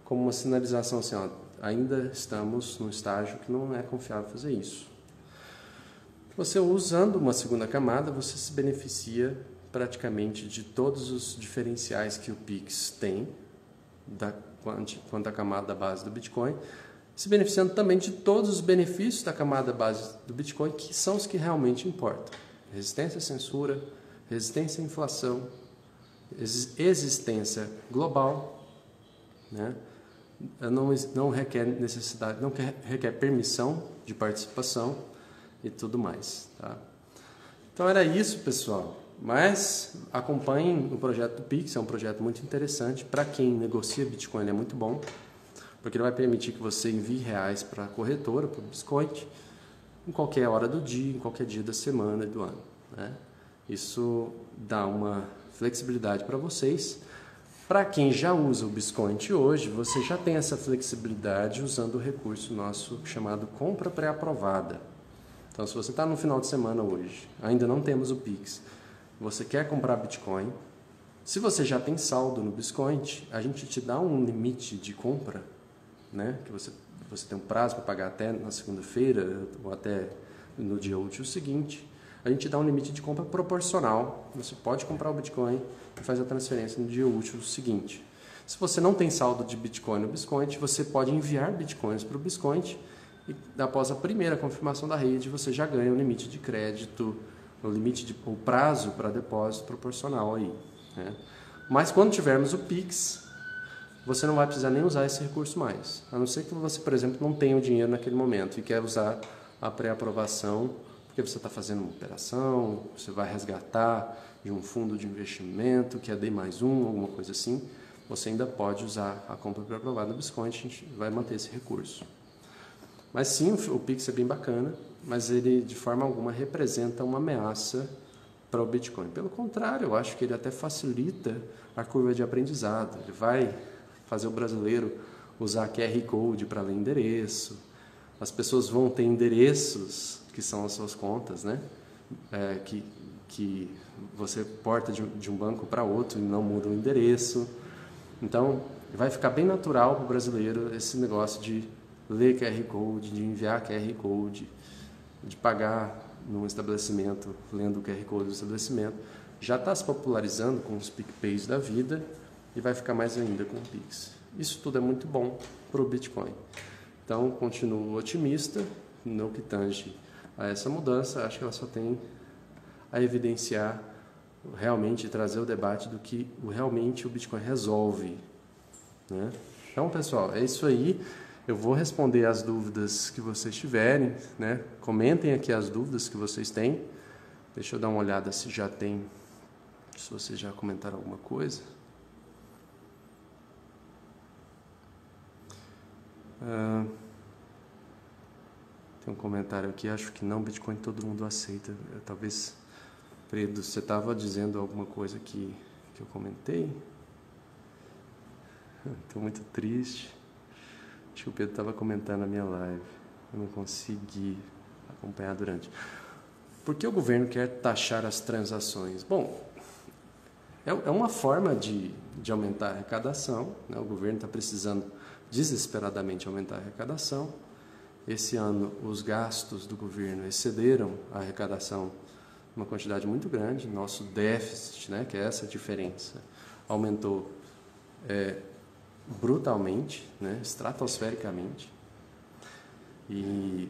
como uma sinalização assim, ó, ainda estamos num estágio que não é confiável fazer isso. Você usando uma segunda camada, você se beneficia praticamente de todos os diferenciais que o Pix tem, quanto à camada base do Bitcoin, se beneficiando também de todos os benefícios da camada base do Bitcoin, que são os que realmente importam. Resistência à censura, resistência à inflação, existência global, né? Não requer necessidade, não requer permissão de participação e tudo mais. Tá? Então era isso, pessoal. Mas acompanhem o projeto do Pix, é um projeto muito interessante. Para quem negocia Bitcoin, ele é muito bom, porque ele vai permitir que você envie reais para a corretora, para o Biscoint, em qualquer hora do dia, em qualquer dia da semana e do ano. Né? Isso dá uma flexibilidade para vocês. Para quem já usa o Biscoint hoje, você já tem essa flexibilidade usando o recurso nosso chamado compra pré-aprovada. Então, se você está no final de semana hoje, ainda não temos o Pix, você quer comprar Bitcoin, se você já tem saldo no Biscoint, a gente te dá um limite de compra, né? Que você tem um prazo para pagar até na segunda-feira ou até no dia útil seguinte. A gente dá um limite de compra proporcional. Você pode comprar o Bitcoin e faz a transferência no dia útil seguinte. Se você não tem saldo de Bitcoin no Biscoint, você pode enviar Bitcoins para o Biscoint e após a primeira confirmação da rede, você já ganha o limite de crédito, o prazo para depósito proporcional aí. Né? Mas quando tivermos o Pix, você não vai precisar nem usar esse recurso mais. A não ser que você, por exemplo, não tenha o dinheiro naquele momento e quer usar a pré-aprovação, porque você está fazendo uma operação, você vai resgatar de um fundo de investimento, que é D+1, alguma coisa assim, você ainda pode usar a compra pré-aprovada do Biscoint, a gente vai manter esse recurso. Mas sim, o Pix é bem bacana, mas ele de forma alguma representa uma ameaça para o Bitcoin. Pelo contrário, eu acho que ele até facilita a curva de aprendizado. Ele vai fazer o brasileiro usar QR Code para ler endereço. As pessoas vão ter endereços que são as suas contas, né? Que você porta de um banco para outro e não muda o endereço. Então, vai ficar bem natural para o brasileiro esse negócio de ler QR Code, de enviar QR Code, de pagar num estabelecimento, lendo o QR Code do estabelecimento. já está se popularizando com os PicPays da vida e vai ficar mais ainda com o Pix. Isso tudo é muito bom para o Bitcoin. Então, continuo otimista no que tange a essa mudança. Acho que ela só tem a evidenciar, realmente trazer o debate do que realmente o Bitcoin resolve, né? Então, pessoal, é isso aí. Eu vou responder as dúvidas que vocês tiverem, né? Comentem aqui as dúvidas que vocês têm. Deixa eu dar uma olhada se já tem, se vocês já comentaram alguma coisa. Tem um comentário aqui, acho que não, Bitcoin todo mundo aceita. Talvez, Pedro, você estava dizendo alguma coisa que eu comentei? Estou muito triste. Acho que o Pedro estava comentando na minha live. Eu não consegui acompanhar durante. Por que o governo quer taxar as transações? Bom, é uma forma de aumentar a arrecadação, né? O governo está precisando desesperadamente aumentar a arrecadação. Esse ano, os gastos do governo excederam a arrecadação uma quantidade muito grande. Nosso déficit, né, que é essa diferença, aumentou brutalmente, né, estratosfericamente. E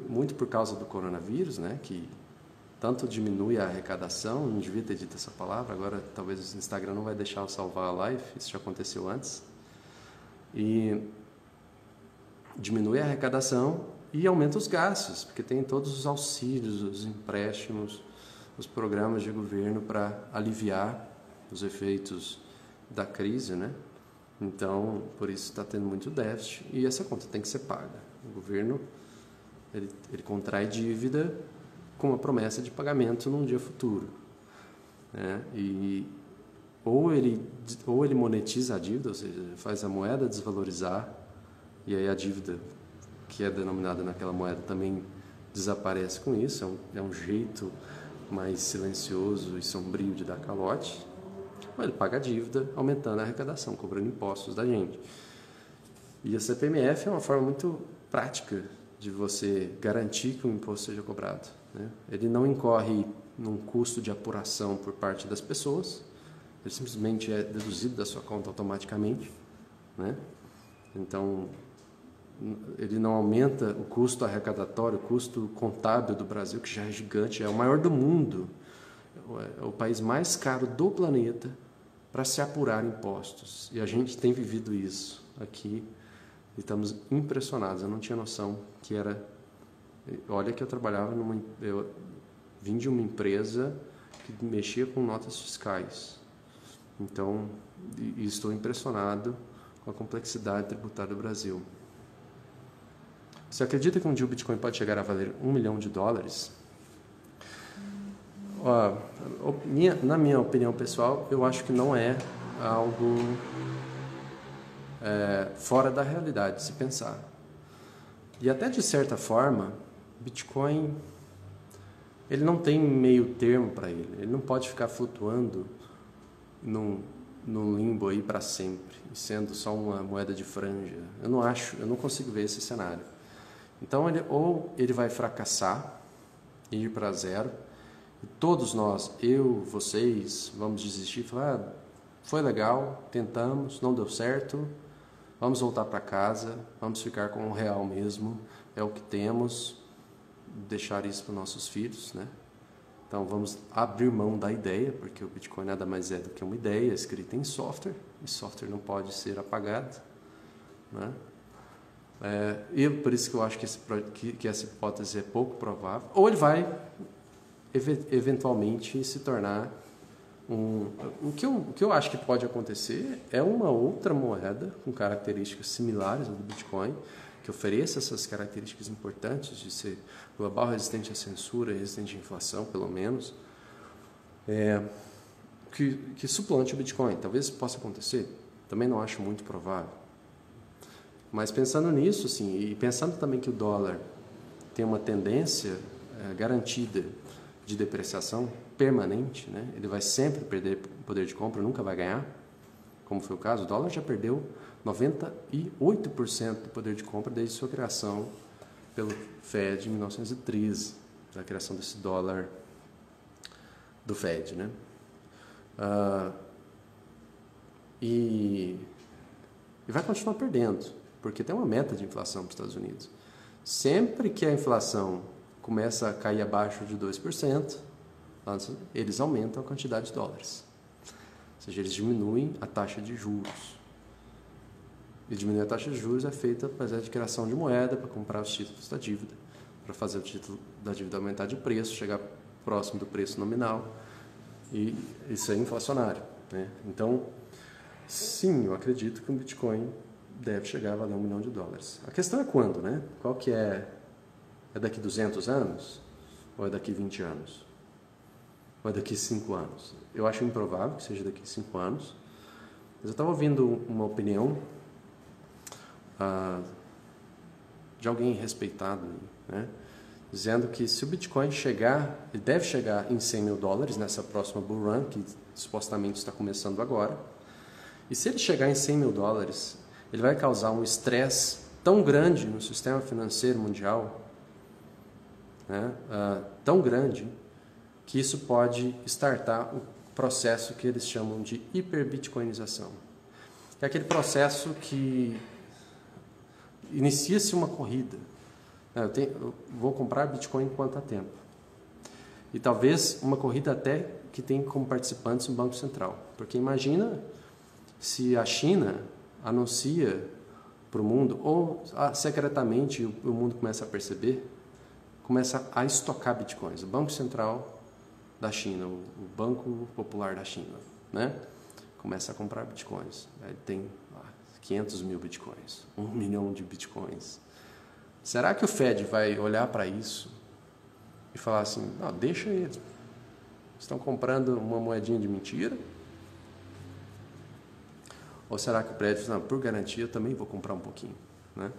muito por causa do coronavírus, né, que tanto diminui a arrecadação, não devia ter dito essa palavra, agora talvez o Instagram não vai deixar eu salvar a live, isso já aconteceu antes. E diminui a arrecadação e aumenta os gastos, porque tem todos os auxílios, os empréstimos, os programas de governo para aliviar os efeitos da crise, né? Então, por isso está tendo muito déficit e essa conta tem que ser paga. O governo ele contrai dívida com uma promessa de pagamento num dia futuro, né? E ou ele monetiza a dívida, ou seja, faz a moeda desvalorizar e aí a dívida que é denominada naquela moeda também desaparece com isso. É um jeito mais silencioso e sombrio de dar calote. Ou ele paga a dívida aumentando a arrecadação, cobrando impostos da gente. E a CPMF é uma forma muito prática de você garantir que o imposto seja cobrado, né? Ele não incorre num custo de apuração por parte das pessoas, ele simplesmente é deduzido da sua conta automaticamente, né? Então, ele não aumenta o custo arrecadatório, o custo contábil do Brasil, que já é gigante, é o maior do mundo, é o país mais caro do planeta para se apurar impostos. E a gente tem vivido isso aqui e estamos impressionados. Eu não tinha noção que era... Olha que eu trabalhava eu vim de uma empresa que mexia com notas fiscais. Então, estou impressionado com a complexidade tributária do Brasil. Você acredita que um dia o Bitcoin pode chegar a valer $1 milhão? Na minha opinião pessoal, eu acho que não é algo fora da realidade de se pensar. E até de certa forma, Bitcoin ele não tem meio termo para ele. Ele não pode ficar flutuando num limbo aí para sempre, sendo só uma moeda de franja. Eu não consigo ver esse cenário. Então, ou ele vai fracassar e ir para zero, e todos nós, eu, vocês, vamos desistir e falar, foi legal, tentamos, não deu certo, vamos voltar para casa, vamos ficar com o real mesmo, é o que temos, deixar isso para nossos filhos, né? Então, vamos abrir mão da ideia, porque o Bitcoin nada mais é do que uma ideia escrita em software, e software não pode ser apagado, né? E por isso que eu acho que essa hipótese é pouco provável. Ou ele vai, eventualmente, se tornar o que eu acho que pode acontecer é uma outra moeda com características similares ao do Bitcoin, que ofereça essas características importantes de ser global, resistente à censura, resistente à inflação, pelo menos, que suplante o Bitcoin. Talvez isso possa acontecer, também não acho muito provável. Mas pensando nisso, assim, e pensando também que o dólar tem uma tendência garantida de depreciação permanente, né? Ele vai sempre perder poder de compra, nunca vai ganhar, como foi o caso. O dólar já perdeu 98% do poder de compra desde sua criação pelo Fed em 1913, da criação desse dólar do Fed, né? E vai continuar perdendo, porque tem uma meta de inflação para os Estados Unidos. Sempre que a inflação começa a cair abaixo de 2%, eles aumentam a quantidade de dólares. Ou seja, eles diminuem a taxa de juros. E diminuir a taxa de juros é feita através de criação de moeda para comprar os títulos da dívida, para fazer o título da dívida aumentar de preço, chegar próximo do preço nominal, e isso é inflacionário, né? Então, sim, eu acredito que o Bitcoin deve chegar a valer $1 milhão. A questão é quando, né? Qual que é? É daqui 200 anos? Ou é daqui 20 anos? Ou é daqui 5 anos? Eu acho improvável que seja daqui 5 anos. Mas eu estava ouvindo uma opinião de alguém respeitado, né? Dizendo que se o Bitcoin chegar, ele deve chegar em $100 mil nessa próxima bull run, que supostamente está começando agora. E se ele chegar em $100 mil, ele vai causar um estresse tão grande no sistema financeiro mundial, né? Tão grande, que isso pode startar o processo que eles chamam de hiperbitcoinização. É aquele processo que inicia-se uma corrida. Eu vou comprar Bitcoin quanto a tempo. E talvez uma corrida até que tem como participantes um Banco Central. Porque imagina se a China anuncia para o mundo, ou secretamente o mundo começa a perceber, começa a estocar Bitcoins. O Banco Central da China, o Banco Popular da China, né? Começa a comprar Bitcoins. Aí tem 500 mil Bitcoins, 1 milhão de Bitcoins. Será que o Fed vai olhar para isso e falar assim, não, deixa eles, estão comprando uma moedinha de mentira? Ou será que o prédio, não, por garantia, eu também vou comprar um pouquinho, né?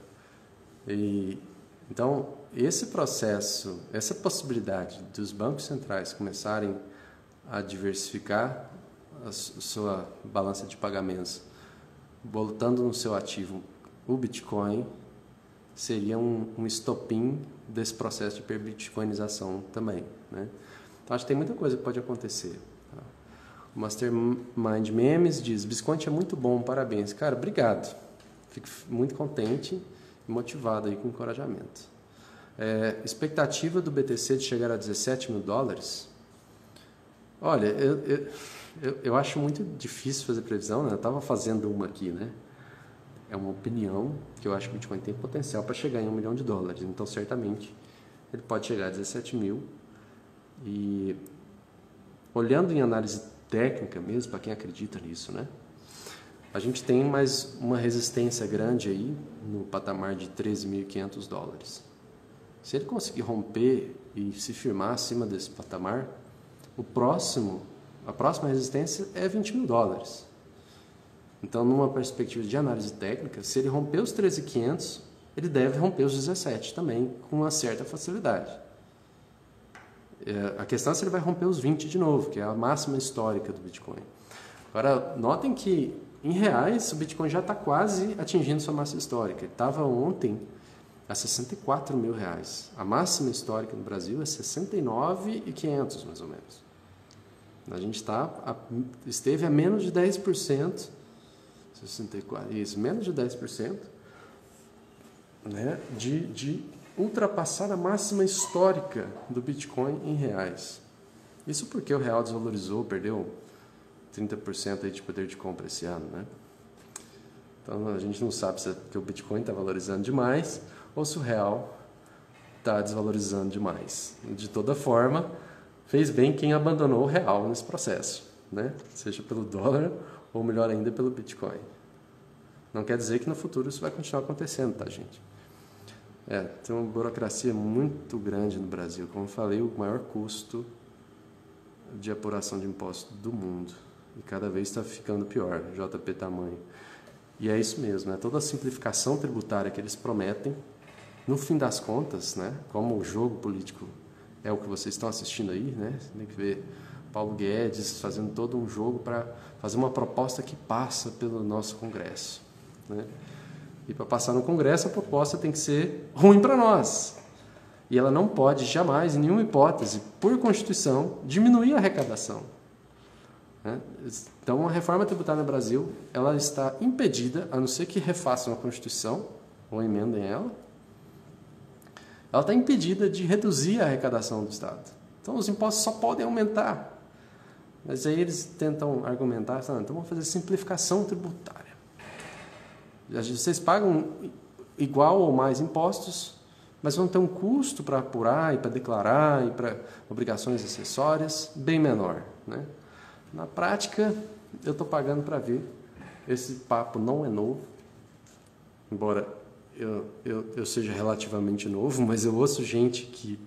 Então, esse processo, essa possibilidade dos bancos centrais começarem a diversificar a sua balança de pagamentos, botando no seu ativo o Bitcoin, seria um estopim desse processo de hiperbitcoinização também, né? Então, acho que tem muita coisa que pode acontecer. O Mastermind Memes diz, Bisconte é muito bom, parabéns. Cara, obrigado. Fico muito contente e motivado aí com encorajamento. Expectativa do BTC de chegar a $17 mil? Olha, eu acho muito difícil fazer previsão, né? Eu estava fazendo uma aqui, né? É uma opinião que eu acho que o Bitcoin tem potencial para chegar em $1 milhão. Então, certamente, ele pode chegar a 17 mil. E olhando em análise técnica mesmo, para quem acredita nisso, né? A gente tem mais uma resistência grande aí no patamar de $13.500. Se ele conseguir romper e se firmar acima desse patamar, a próxima resistência é $20 mil. Então, numa perspectiva de análise técnica, se ele romper os 13.500, ele deve romper os 17 também, com uma certa facilidade. A questão é se ele vai romper os 20 de novo, que é a máxima histórica do Bitcoin. Agora, notem que, em reais, o Bitcoin já está quase atingindo sua máxima histórica. Ele estava ontem a R$64 mil. A máxima histórica no Brasil é 69.500, mais ou menos. A gente esteve a menos de 10%, 64, isso, menos de 10%, né, de ultrapassar a máxima histórica do Bitcoin em reais. Isso porque o real desvalorizou, perdeu 30% aí de poder de compra esse ano, né? Então a gente não sabe se é porque o Bitcoin está valorizando demais ou se o real está desvalorizando demais. De toda forma, fez bem quem abandonou o real nesse processo, né? Seja pelo dólar ou melhor ainda pelo Bitcoin. Não quer dizer que no futuro isso vai continuar acontecendo, tá, gente? Tem uma burocracia muito grande no Brasil. Como eu falei, o maior custo de apuração de impostos do mundo. E cada vez está ficando pior, JP tamanho. E é isso mesmo, né? Toda a simplificação tributária que eles prometem, no fim das contas, né? Como o jogo político é o que vocês estão assistindo aí, né? Você tem que ver Paulo Guedes fazendo todo um jogo para fazer uma proposta que passa pelo nosso Congresso, né? E para passar no Congresso, a proposta tem que ser ruim para nós. E ela não pode jamais, em nenhuma hipótese, por Constituição, diminuir a arrecadação. né? Então, a reforma tributária no Brasil, ela está impedida, a não ser que refaçam a Constituição ou emendem ela está impedida de reduzir a arrecadação do Estado. Então, os impostos só podem aumentar. Mas aí eles tentam argumentar, então vamos fazer simplificação tributária. Vocês pagam igual ou mais impostos, mas vão ter um custo para apurar e para declarar e para obrigações acessórias bem menor, né? Na prática, eu estou pagando para ver. Esse papo não é novo, embora eu seja relativamente novo, mas eu ouço gente que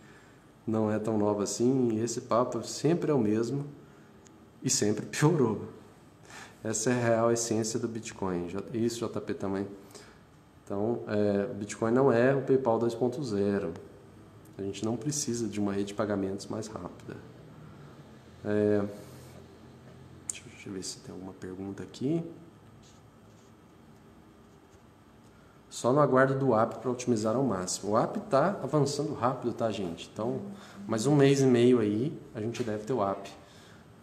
não é tão nova assim, e esse papo sempre é o mesmo e sempre piorou. Essa é a real essência do Bitcoin. Isso, JP, também. Então, o Bitcoin não é o PayPal 2.0. A gente não precisa de uma rede de pagamentos mais rápida. Deixa eu ver se tem alguma pergunta aqui. Só no aguardo do app para otimizar ao máximo. O app está avançando rápido, tá, gente? Então, mais um mês e meio aí, a gente deve ter o app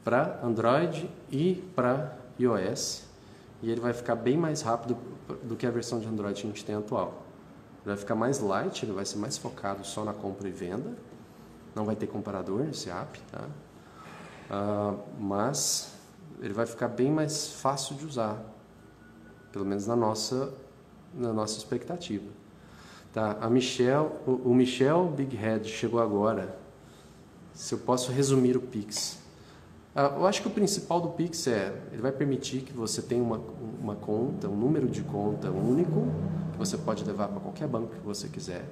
para Android e para iOS. E ele vai ficar bem mais rápido do que a versão de Android que a gente tem atual. Ele vai ficar mais light, ele vai ser mais focado só na compra e venda. Não vai ter comparador nesse app, tá? Mas ele vai ficar bem mais fácil de usar. Pelo menos na nossa expectativa. Tá? O Michel Big Head chegou agora. Se eu posso resumir o Pix. Eu acho que o principal do Pix ele vai permitir que você tenha uma conta, um número de conta único, que você pode levar para qualquer banco que você quiser.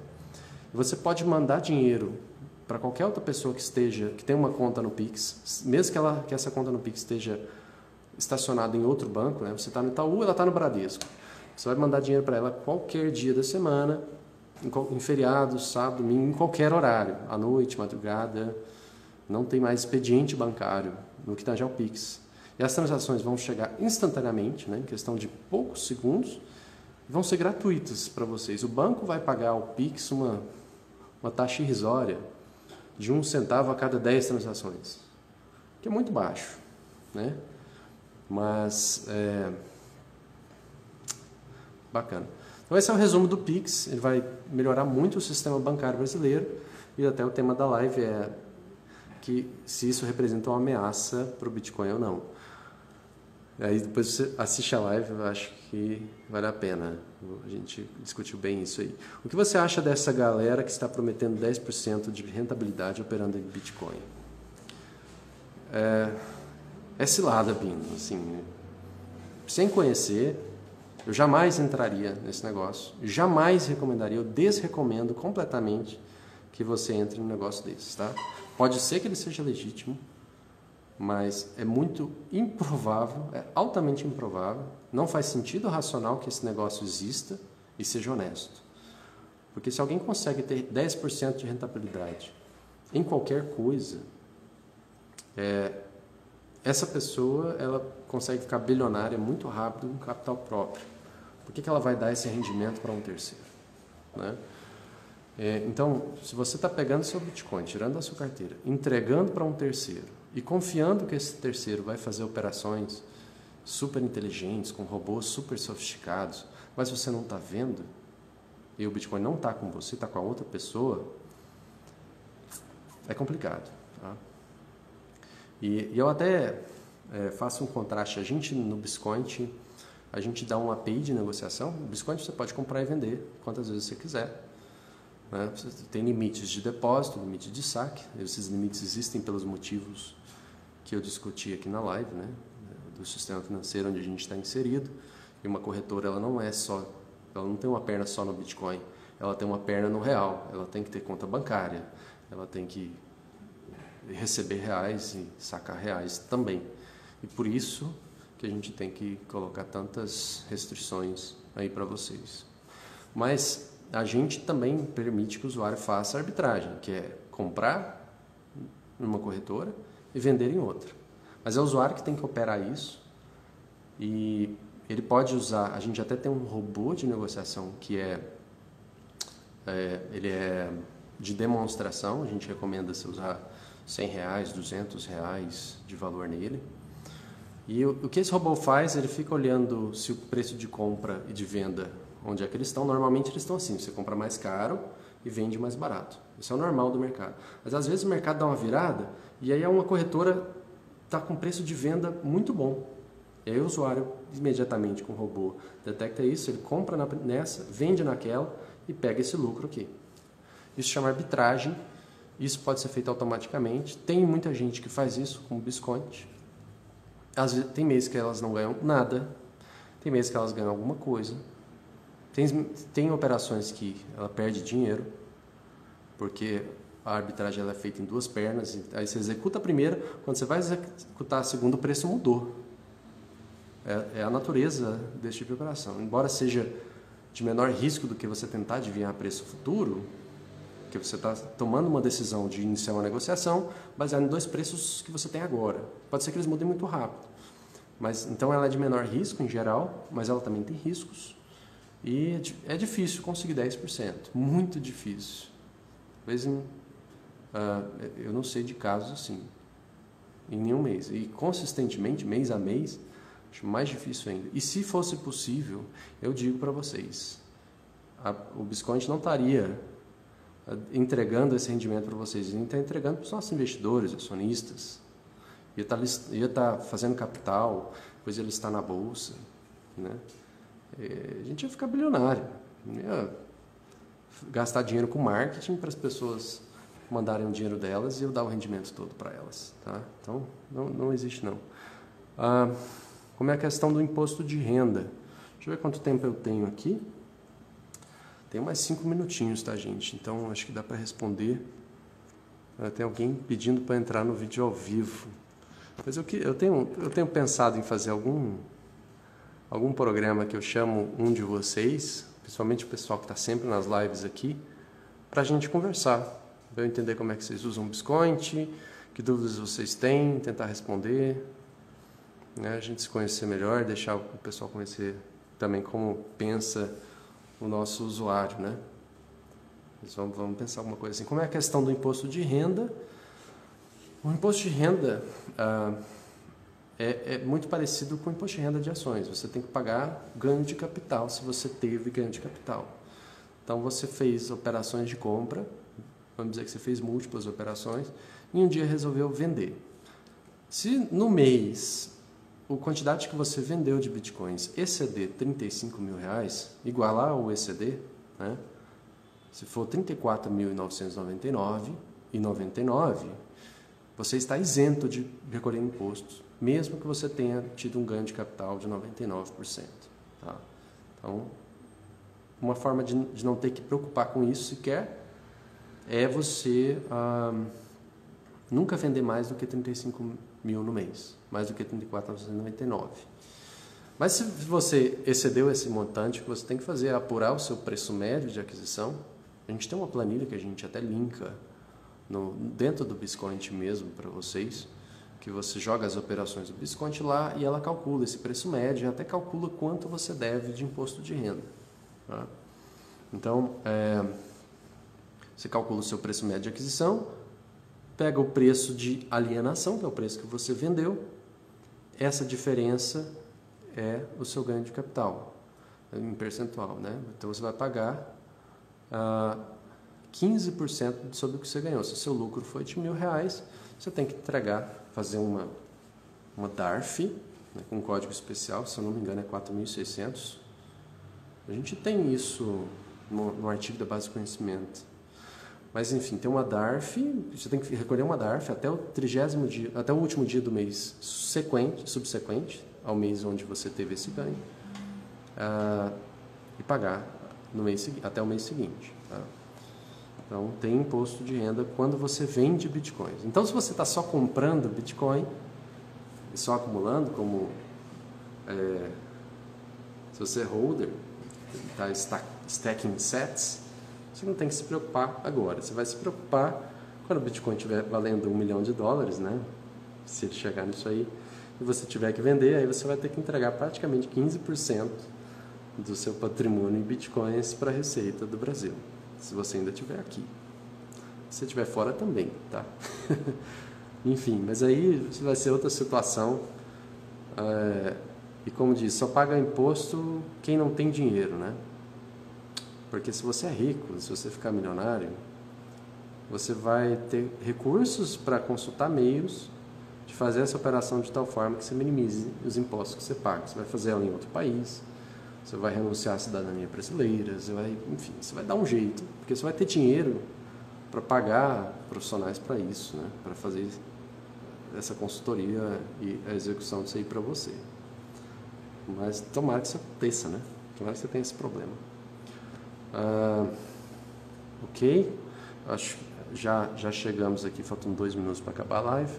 Você pode mandar dinheiro para qualquer outra pessoa que tem uma conta no Pix, mesmo que essa conta no Pix esteja estacionada em outro banco, né? Você está no Itaú, ela está no Bradesco. Você vai mandar dinheiro para ela qualquer dia da semana, em feriado, sábado, domingo, em qualquer horário, à noite, madrugada. Não tem mais expediente bancário no que tange ao Pix. E as transações vão chegar instantaneamente, né, em questão de poucos segundos, e vão ser gratuitas para vocês. O banco vai pagar ao Pix uma taxa irrisória de 1 centavo a cada 10 transações, que é muito baixo, né? Mas bacana. Então esse é o resumo do Pix. Ele vai melhorar muito o sistema bancário brasileiro, e até o tema da live é que se isso representa uma ameaça para o Bitcoin ou não. Aí depois você assiste a live, eu acho que vale a pena. A gente discutiu bem isso aí. O que você acha dessa galera que está prometendo 10% de rentabilidade operando em Bitcoin? É cilada, Bino. Assim, sem conhecer, eu jamais entraria nesse negócio. Jamais recomendaria, eu desrecomendo completamente que você entre num negócio desses, tá? Pode ser que ele seja legítimo, mas é muito improvável, é altamente improvável, não faz sentido racional que esse negócio exista e seja honesto. Porque se alguém consegue ter 10% de rentabilidade em qualquer coisa, essa pessoa ela consegue ficar bilionária muito rápido com capital próprio. Por que ela vai dar esse rendimento para um terceiro, né? Então, se você está pegando seu Bitcoin, tirando da sua carteira, entregando para um terceiro e confiando que esse terceiro vai fazer operações super inteligentes, com robôs super sofisticados, mas você não está vendo, e o Bitcoin não está com você, está com a outra pessoa, é complicado. Tá? E eu até faço um contraste. A gente, no Bitcoin, a gente dá uma API de negociação. No Bitcoin você pode comprar e vender quantas vezes você quiser. Você tem limites de depósito, limite de saque. Esses limites existem pelos motivos que eu discuti aqui na live, né? Do sistema financeiro onde a gente está inserido. E uma corretora, ela não tem uma perna só no Bitcoin, ela tem uma perna no real. Ela tem que ter conta bancária, ela tem que receber reais e sacar reais também. E por isso que a gente tem que colocar tantas restrições aí para vocês. Mas a gente também permite que o usuário faça arbitragem, que é comprar numa corretora e vender em outra. Mas é o usuário que tem que operar isso, e ele pode usar, a gente até tem um robô de negociação que ele é de demonstração. A gente recomenda você usar R$100, R$200 de valor nele. E o que esse robô faz, ele fica olhando se o preço de compra e de venda, onde é que eles estão. Normalmente eles estão assim, você compra mais caro e vende mais barato. Isso é o normal do mercado. Mas às vezes o mercado dá uma virada e aí uma corretora está com preço de venda muito bom. E aí o usuário, imediatamente com o robô, detecta isso, ele compra nessa, vende naquela e pega esse lucro aqui. Isso chama arbitragem, isso pode ser feito automaticamente. Tem muita gente que faz isso com o Biscoint. Às vezes, tem meses que elas não ganham nada, tem meses que elas ganham alguma coisa. Tem operações que ela perde dinheiro, porque a arbitragem ela é feita em duas pernas, aí você executa a primeira, quando você vai executar a segunda, o preço mudou. É a natureza desse tipo de operação. Embora seja de menor risco do que você tentar adivinhar preço futuro, que você está tomando uma decisão de iniciar uma negociação baseada em dois preços que você tem agora. Pode ser que eles mudem muito rápido. Mas, então ela é de menor risco em geral, mas ela também tem riscos. E é difícil conseguir 10%. Muito difícil. Talvez eu não sei de casos assim. Em nenhum mês. E consistentemente, mês a mês, acho mais difícil ainda. E se fosse possível, eu digo para vocês, o Biscoint não estaria entregando esse rendimento para vocês, ele está entregando para os nossos investidores, acionistas, ia estar fazendo capital, depois ele está na bolsa, né? A gente ia ficar bilionário, ia gastar dinheiro com marketing para as pessoas mandarem o dinheiro delas e eu dar o rendimento todo para elas, tá? Então não existe não. Como é a questão do imposto de renda? Deixa eu ver quanto tempo eu tenho aqui. Tenho mais 5 minutinhos, tá, gente? Então, acho que dá para responder. Tem alguém pedindo para entrar no vídeo ao vivo. Mas eu tenho pensado em fazer algum programa que eu chamo um de vocês, principalmente o pessoal que está sempre nas lives aqui, para a gente conversar, para eu entender como é que vocês usam o Biscoint, que dúvidas vocês têm, tentar responder, né? A gente se conhecer melhor, deixar o pessoal conhecer também como pensa o nosso usuário, né? Mas vamos pensar alguma coisa assim. Como é a questão do imposto de renda? O imposto de renda é muito parecido com o imposto de renda de ações. Você tem que pagar ganho de capital se você teve ganho de capital. Então você fez operações de compra, vamos dizer que você fez múltiplas operações, e um dia resolveu vender. Se no mês a quantidade que você vendeu de bitcoins exceder 35 mil reais, igualar o exceder, né? Se for 34.999,99, você está isento de recolher impostos, mesmo que você tenha tido um ganho de capital de 99%. Tá? Então, uma forma de não ter que preocupar com isso sequer é você nunca vender mais do que 35 mil no mês, mais do que 34.999. Mas se você excedeu esse montante, o que você tem que fazer é apurar o seu preço médio de aquisição. A gente tem uma planilha que a gente até linka dentro do Biscoint mesmo para vocês, que você joga as operações do Biscoint lá e ela calcula esse preço médio e até calcula quanto você deve de imposto de renda. Tá? Então, você calcula o seu preço médio de aquisição, pega o preço de alienação, que é o preço que você vendeu, essa diferença é o seu ganho de capital, em percentual, né? Então você vai pagar 15% sobre o que você ganhou. Se o seu lucro foi de R$1.000, você tem que fazer uma DARF, né, com um código especial, se eu não me engano é 4.600. A gente tem isso no artigo da base de conhecimento. Mas enfim, tem uma DARF, você tem que recolher uma DARF até o 30º dia, até o último dia do mês subsequente ao mês onde você teve esse ganho, e pagar até o mês seguinte. Tá? Então tem imposto de renda quando você vende bitcoins. Então se você está só comprando bitcoin e só acumulando, como se você é holder, está stacking sats, você não tem que se preocupar agora. Você vai se preocupar quando o Bitcoin estiver valendo $1 milhão, né? Se ele chegar nisso aí, e você tiver que vender, aí você vai ter que entregar praticamente 15% do seu patrimônio em Bitcoins para a Receita do Brasil, se você ainda estiver aqui. Se você estiver fora também, tá? Enfim, mas aí vai ser outra situação. E como diz, só paga imposto quem não tem dinheiro, né? Porque se você é rico, se você ficar milionário, você vai ter recursos para consultar meios de fazer essa operação de tal forma que você minimize os impostos que você paga. Você vai fazer ela em outro país, você vai renunciar à cidadania brasileira, enfim, você vai dar um jeito, porque você vai ter dinheiro para pagar profissionais para isso, né? Para fazer essa consultoria e a execução disso aí para você. Mas tomara que isso aconteça, né? Tomara que você tenha esse problema. Ok? Acho que já chegamos aqui, faltam 2 minutos para acabar a live.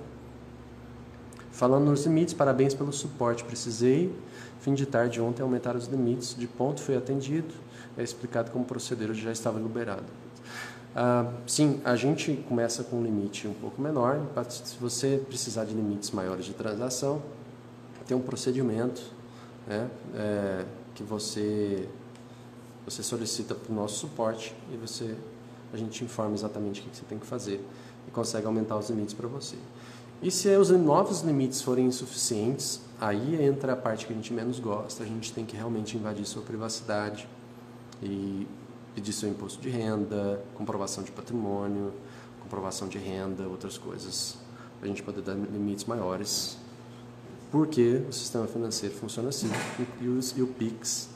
Falando nos limites, parabéns pelo suporte. Precisei, fim de tarde ontem, aumentar os limites. De ponto, foi atendido. É explicado como proceder, eu já estava liberado. Sim, a gente começa com um limite um pouco menor. Se você precisar de limites maiores de transação, tem um procedimento, né, que você solicita para o nosso suporte e a gente informa exatamente o que você tem que fazer e consegue aumentar os limites para você. E se os novos limites forem insuficientes, aí entra a parte que a gente menos gosta. A gente tem que realmente invadir sua privacidade e pedir seu imposto de renda, comprovação de patrimônio, comprovação de renda, outras coisas, para a gente poder dar limites maiores, porque o sistema financeiro funciona assim e o PIX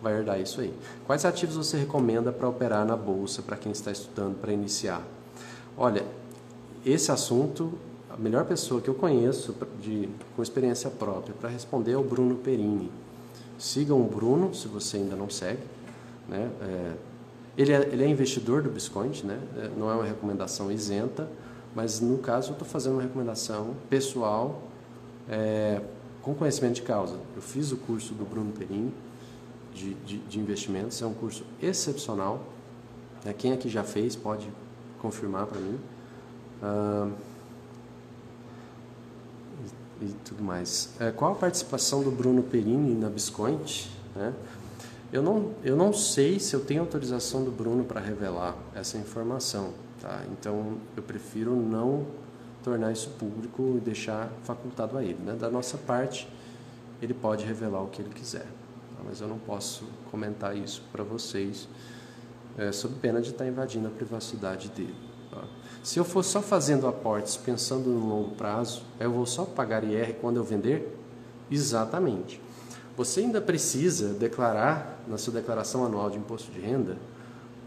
vai herdar isso aí. Quais ativos você recomenda para operar na bolsa para quem está estudando para iniciar? Olha, esse assunto, a melhor pessoa que eu conheço com experiência própria para responder é o Bruno Perini. Sigam o Bruno, se você ainda não segue, né? Ele é investidor do Biscoint, né? Não é uma recomendação isenta, mas no caso eu estou fazendo uma recomendação pessoal com conhecimento de causa. Eu fiz o curso do Bruno Perini de investimentos, é um curso excepcional. Quem aqui já fez pode confirmar para mim. E tudo mais. Qual a participação do Bruno Perini na Biscoint, né? Eu não sei se eu tenho autorização do Bruno para revelar essa informação, tá? Então eu prefiro não tornar isso público e deixar facultado a ele, né? Da nossa parte, ele pode revelar o que ele quiser, tá? Mas eu não posso comentar isso para vocês, sob pena de estar invadindo a privacidade dele, tá? Se eu for só fazendo aportes pensando no longo prazo, eu vou só pagar IR quando eu vender? Exatamente. Você ainda precisa declarar, na sua declaração anual de imposto de renda,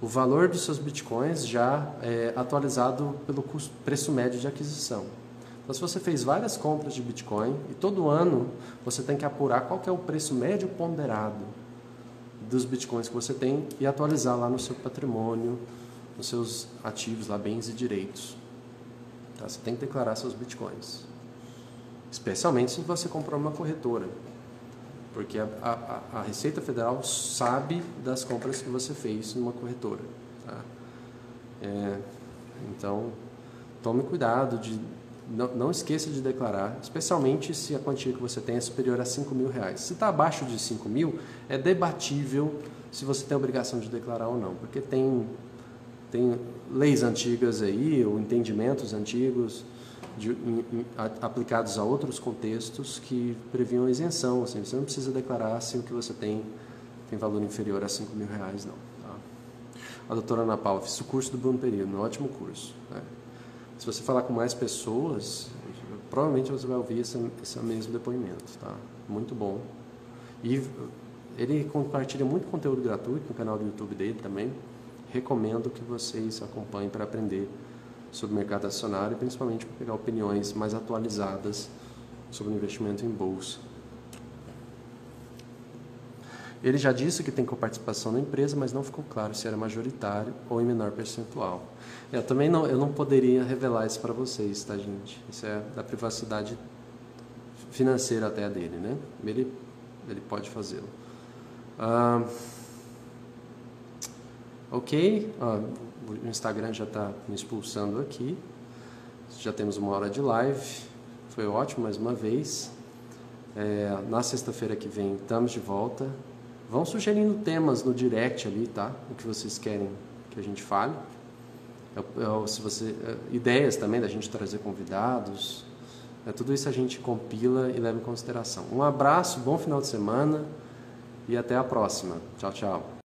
o valor dos seus bitcoins já atualizado pelo preço médio de aquisição. Então, se você fez várias compras de bitcoin e todo ano você tem que apurar qual que é o preço médio ponderado dos bitcoins que você tem e atualizar lá no seu patrimônio, nos seus ativos, lá, bens e direitos. Tá? Você tem que declarar seus bitcoins, especialmente se você comprou uma corretora. Porque a Receita Federal sabe das compras que você fez numa corretora. Tá? Então, tome cuidado, não esqueça de declarar, especialmente se a quantia que você tem é superior a R$5.000. Se está abaixo de 5.000, é debatível se você tem a obrigação de declarar ou não, porque tem leis antigas aí, ou entendimentos antigos, aplicados a outros contextos que previam isenção. Assim, você não precisa declarar se o que você tem valor inferior a R$5.000, não. Tá? A doutora Ana Paula, fiz o curso do Bruno Perini, um ótimo curso, né? Se você falar com mais pessoas, provavelmente você vai ouvir esse mesmo depoimento. Tá? Muito bom. E ele compartilha muito conteúdo gratuito no canal do YouTube dele também. Recomendo que vocês acompanhem para aprender sobre o mercado acionário e principalmente para pegar opiniões mais atualizadas sobre o investimento em bolsa. Ele já disse que tem coparticipação na empresa, mas não ficou claro se era majoritário ou em menor percentual. Eu não poderia revelar isso para vocês, tá, gente? Isso é da privacidade financeira até a dele, né? Ele pode fazê-lo. Ok, o Instagram já está me expulsando aqui. Já temos 1 hora de live. Foi ótimo mais uma vez. Na sexta-feira que vem estamos de volta. Vão sugerindo temas no direct ali, tá? O que vocês querem que a gente fale. Ideias também da gente trazer convidados. Tudo isso a gente compila e leva em consideração. Um abraço, bom final de semana e até a próxima. Tchau, tchau.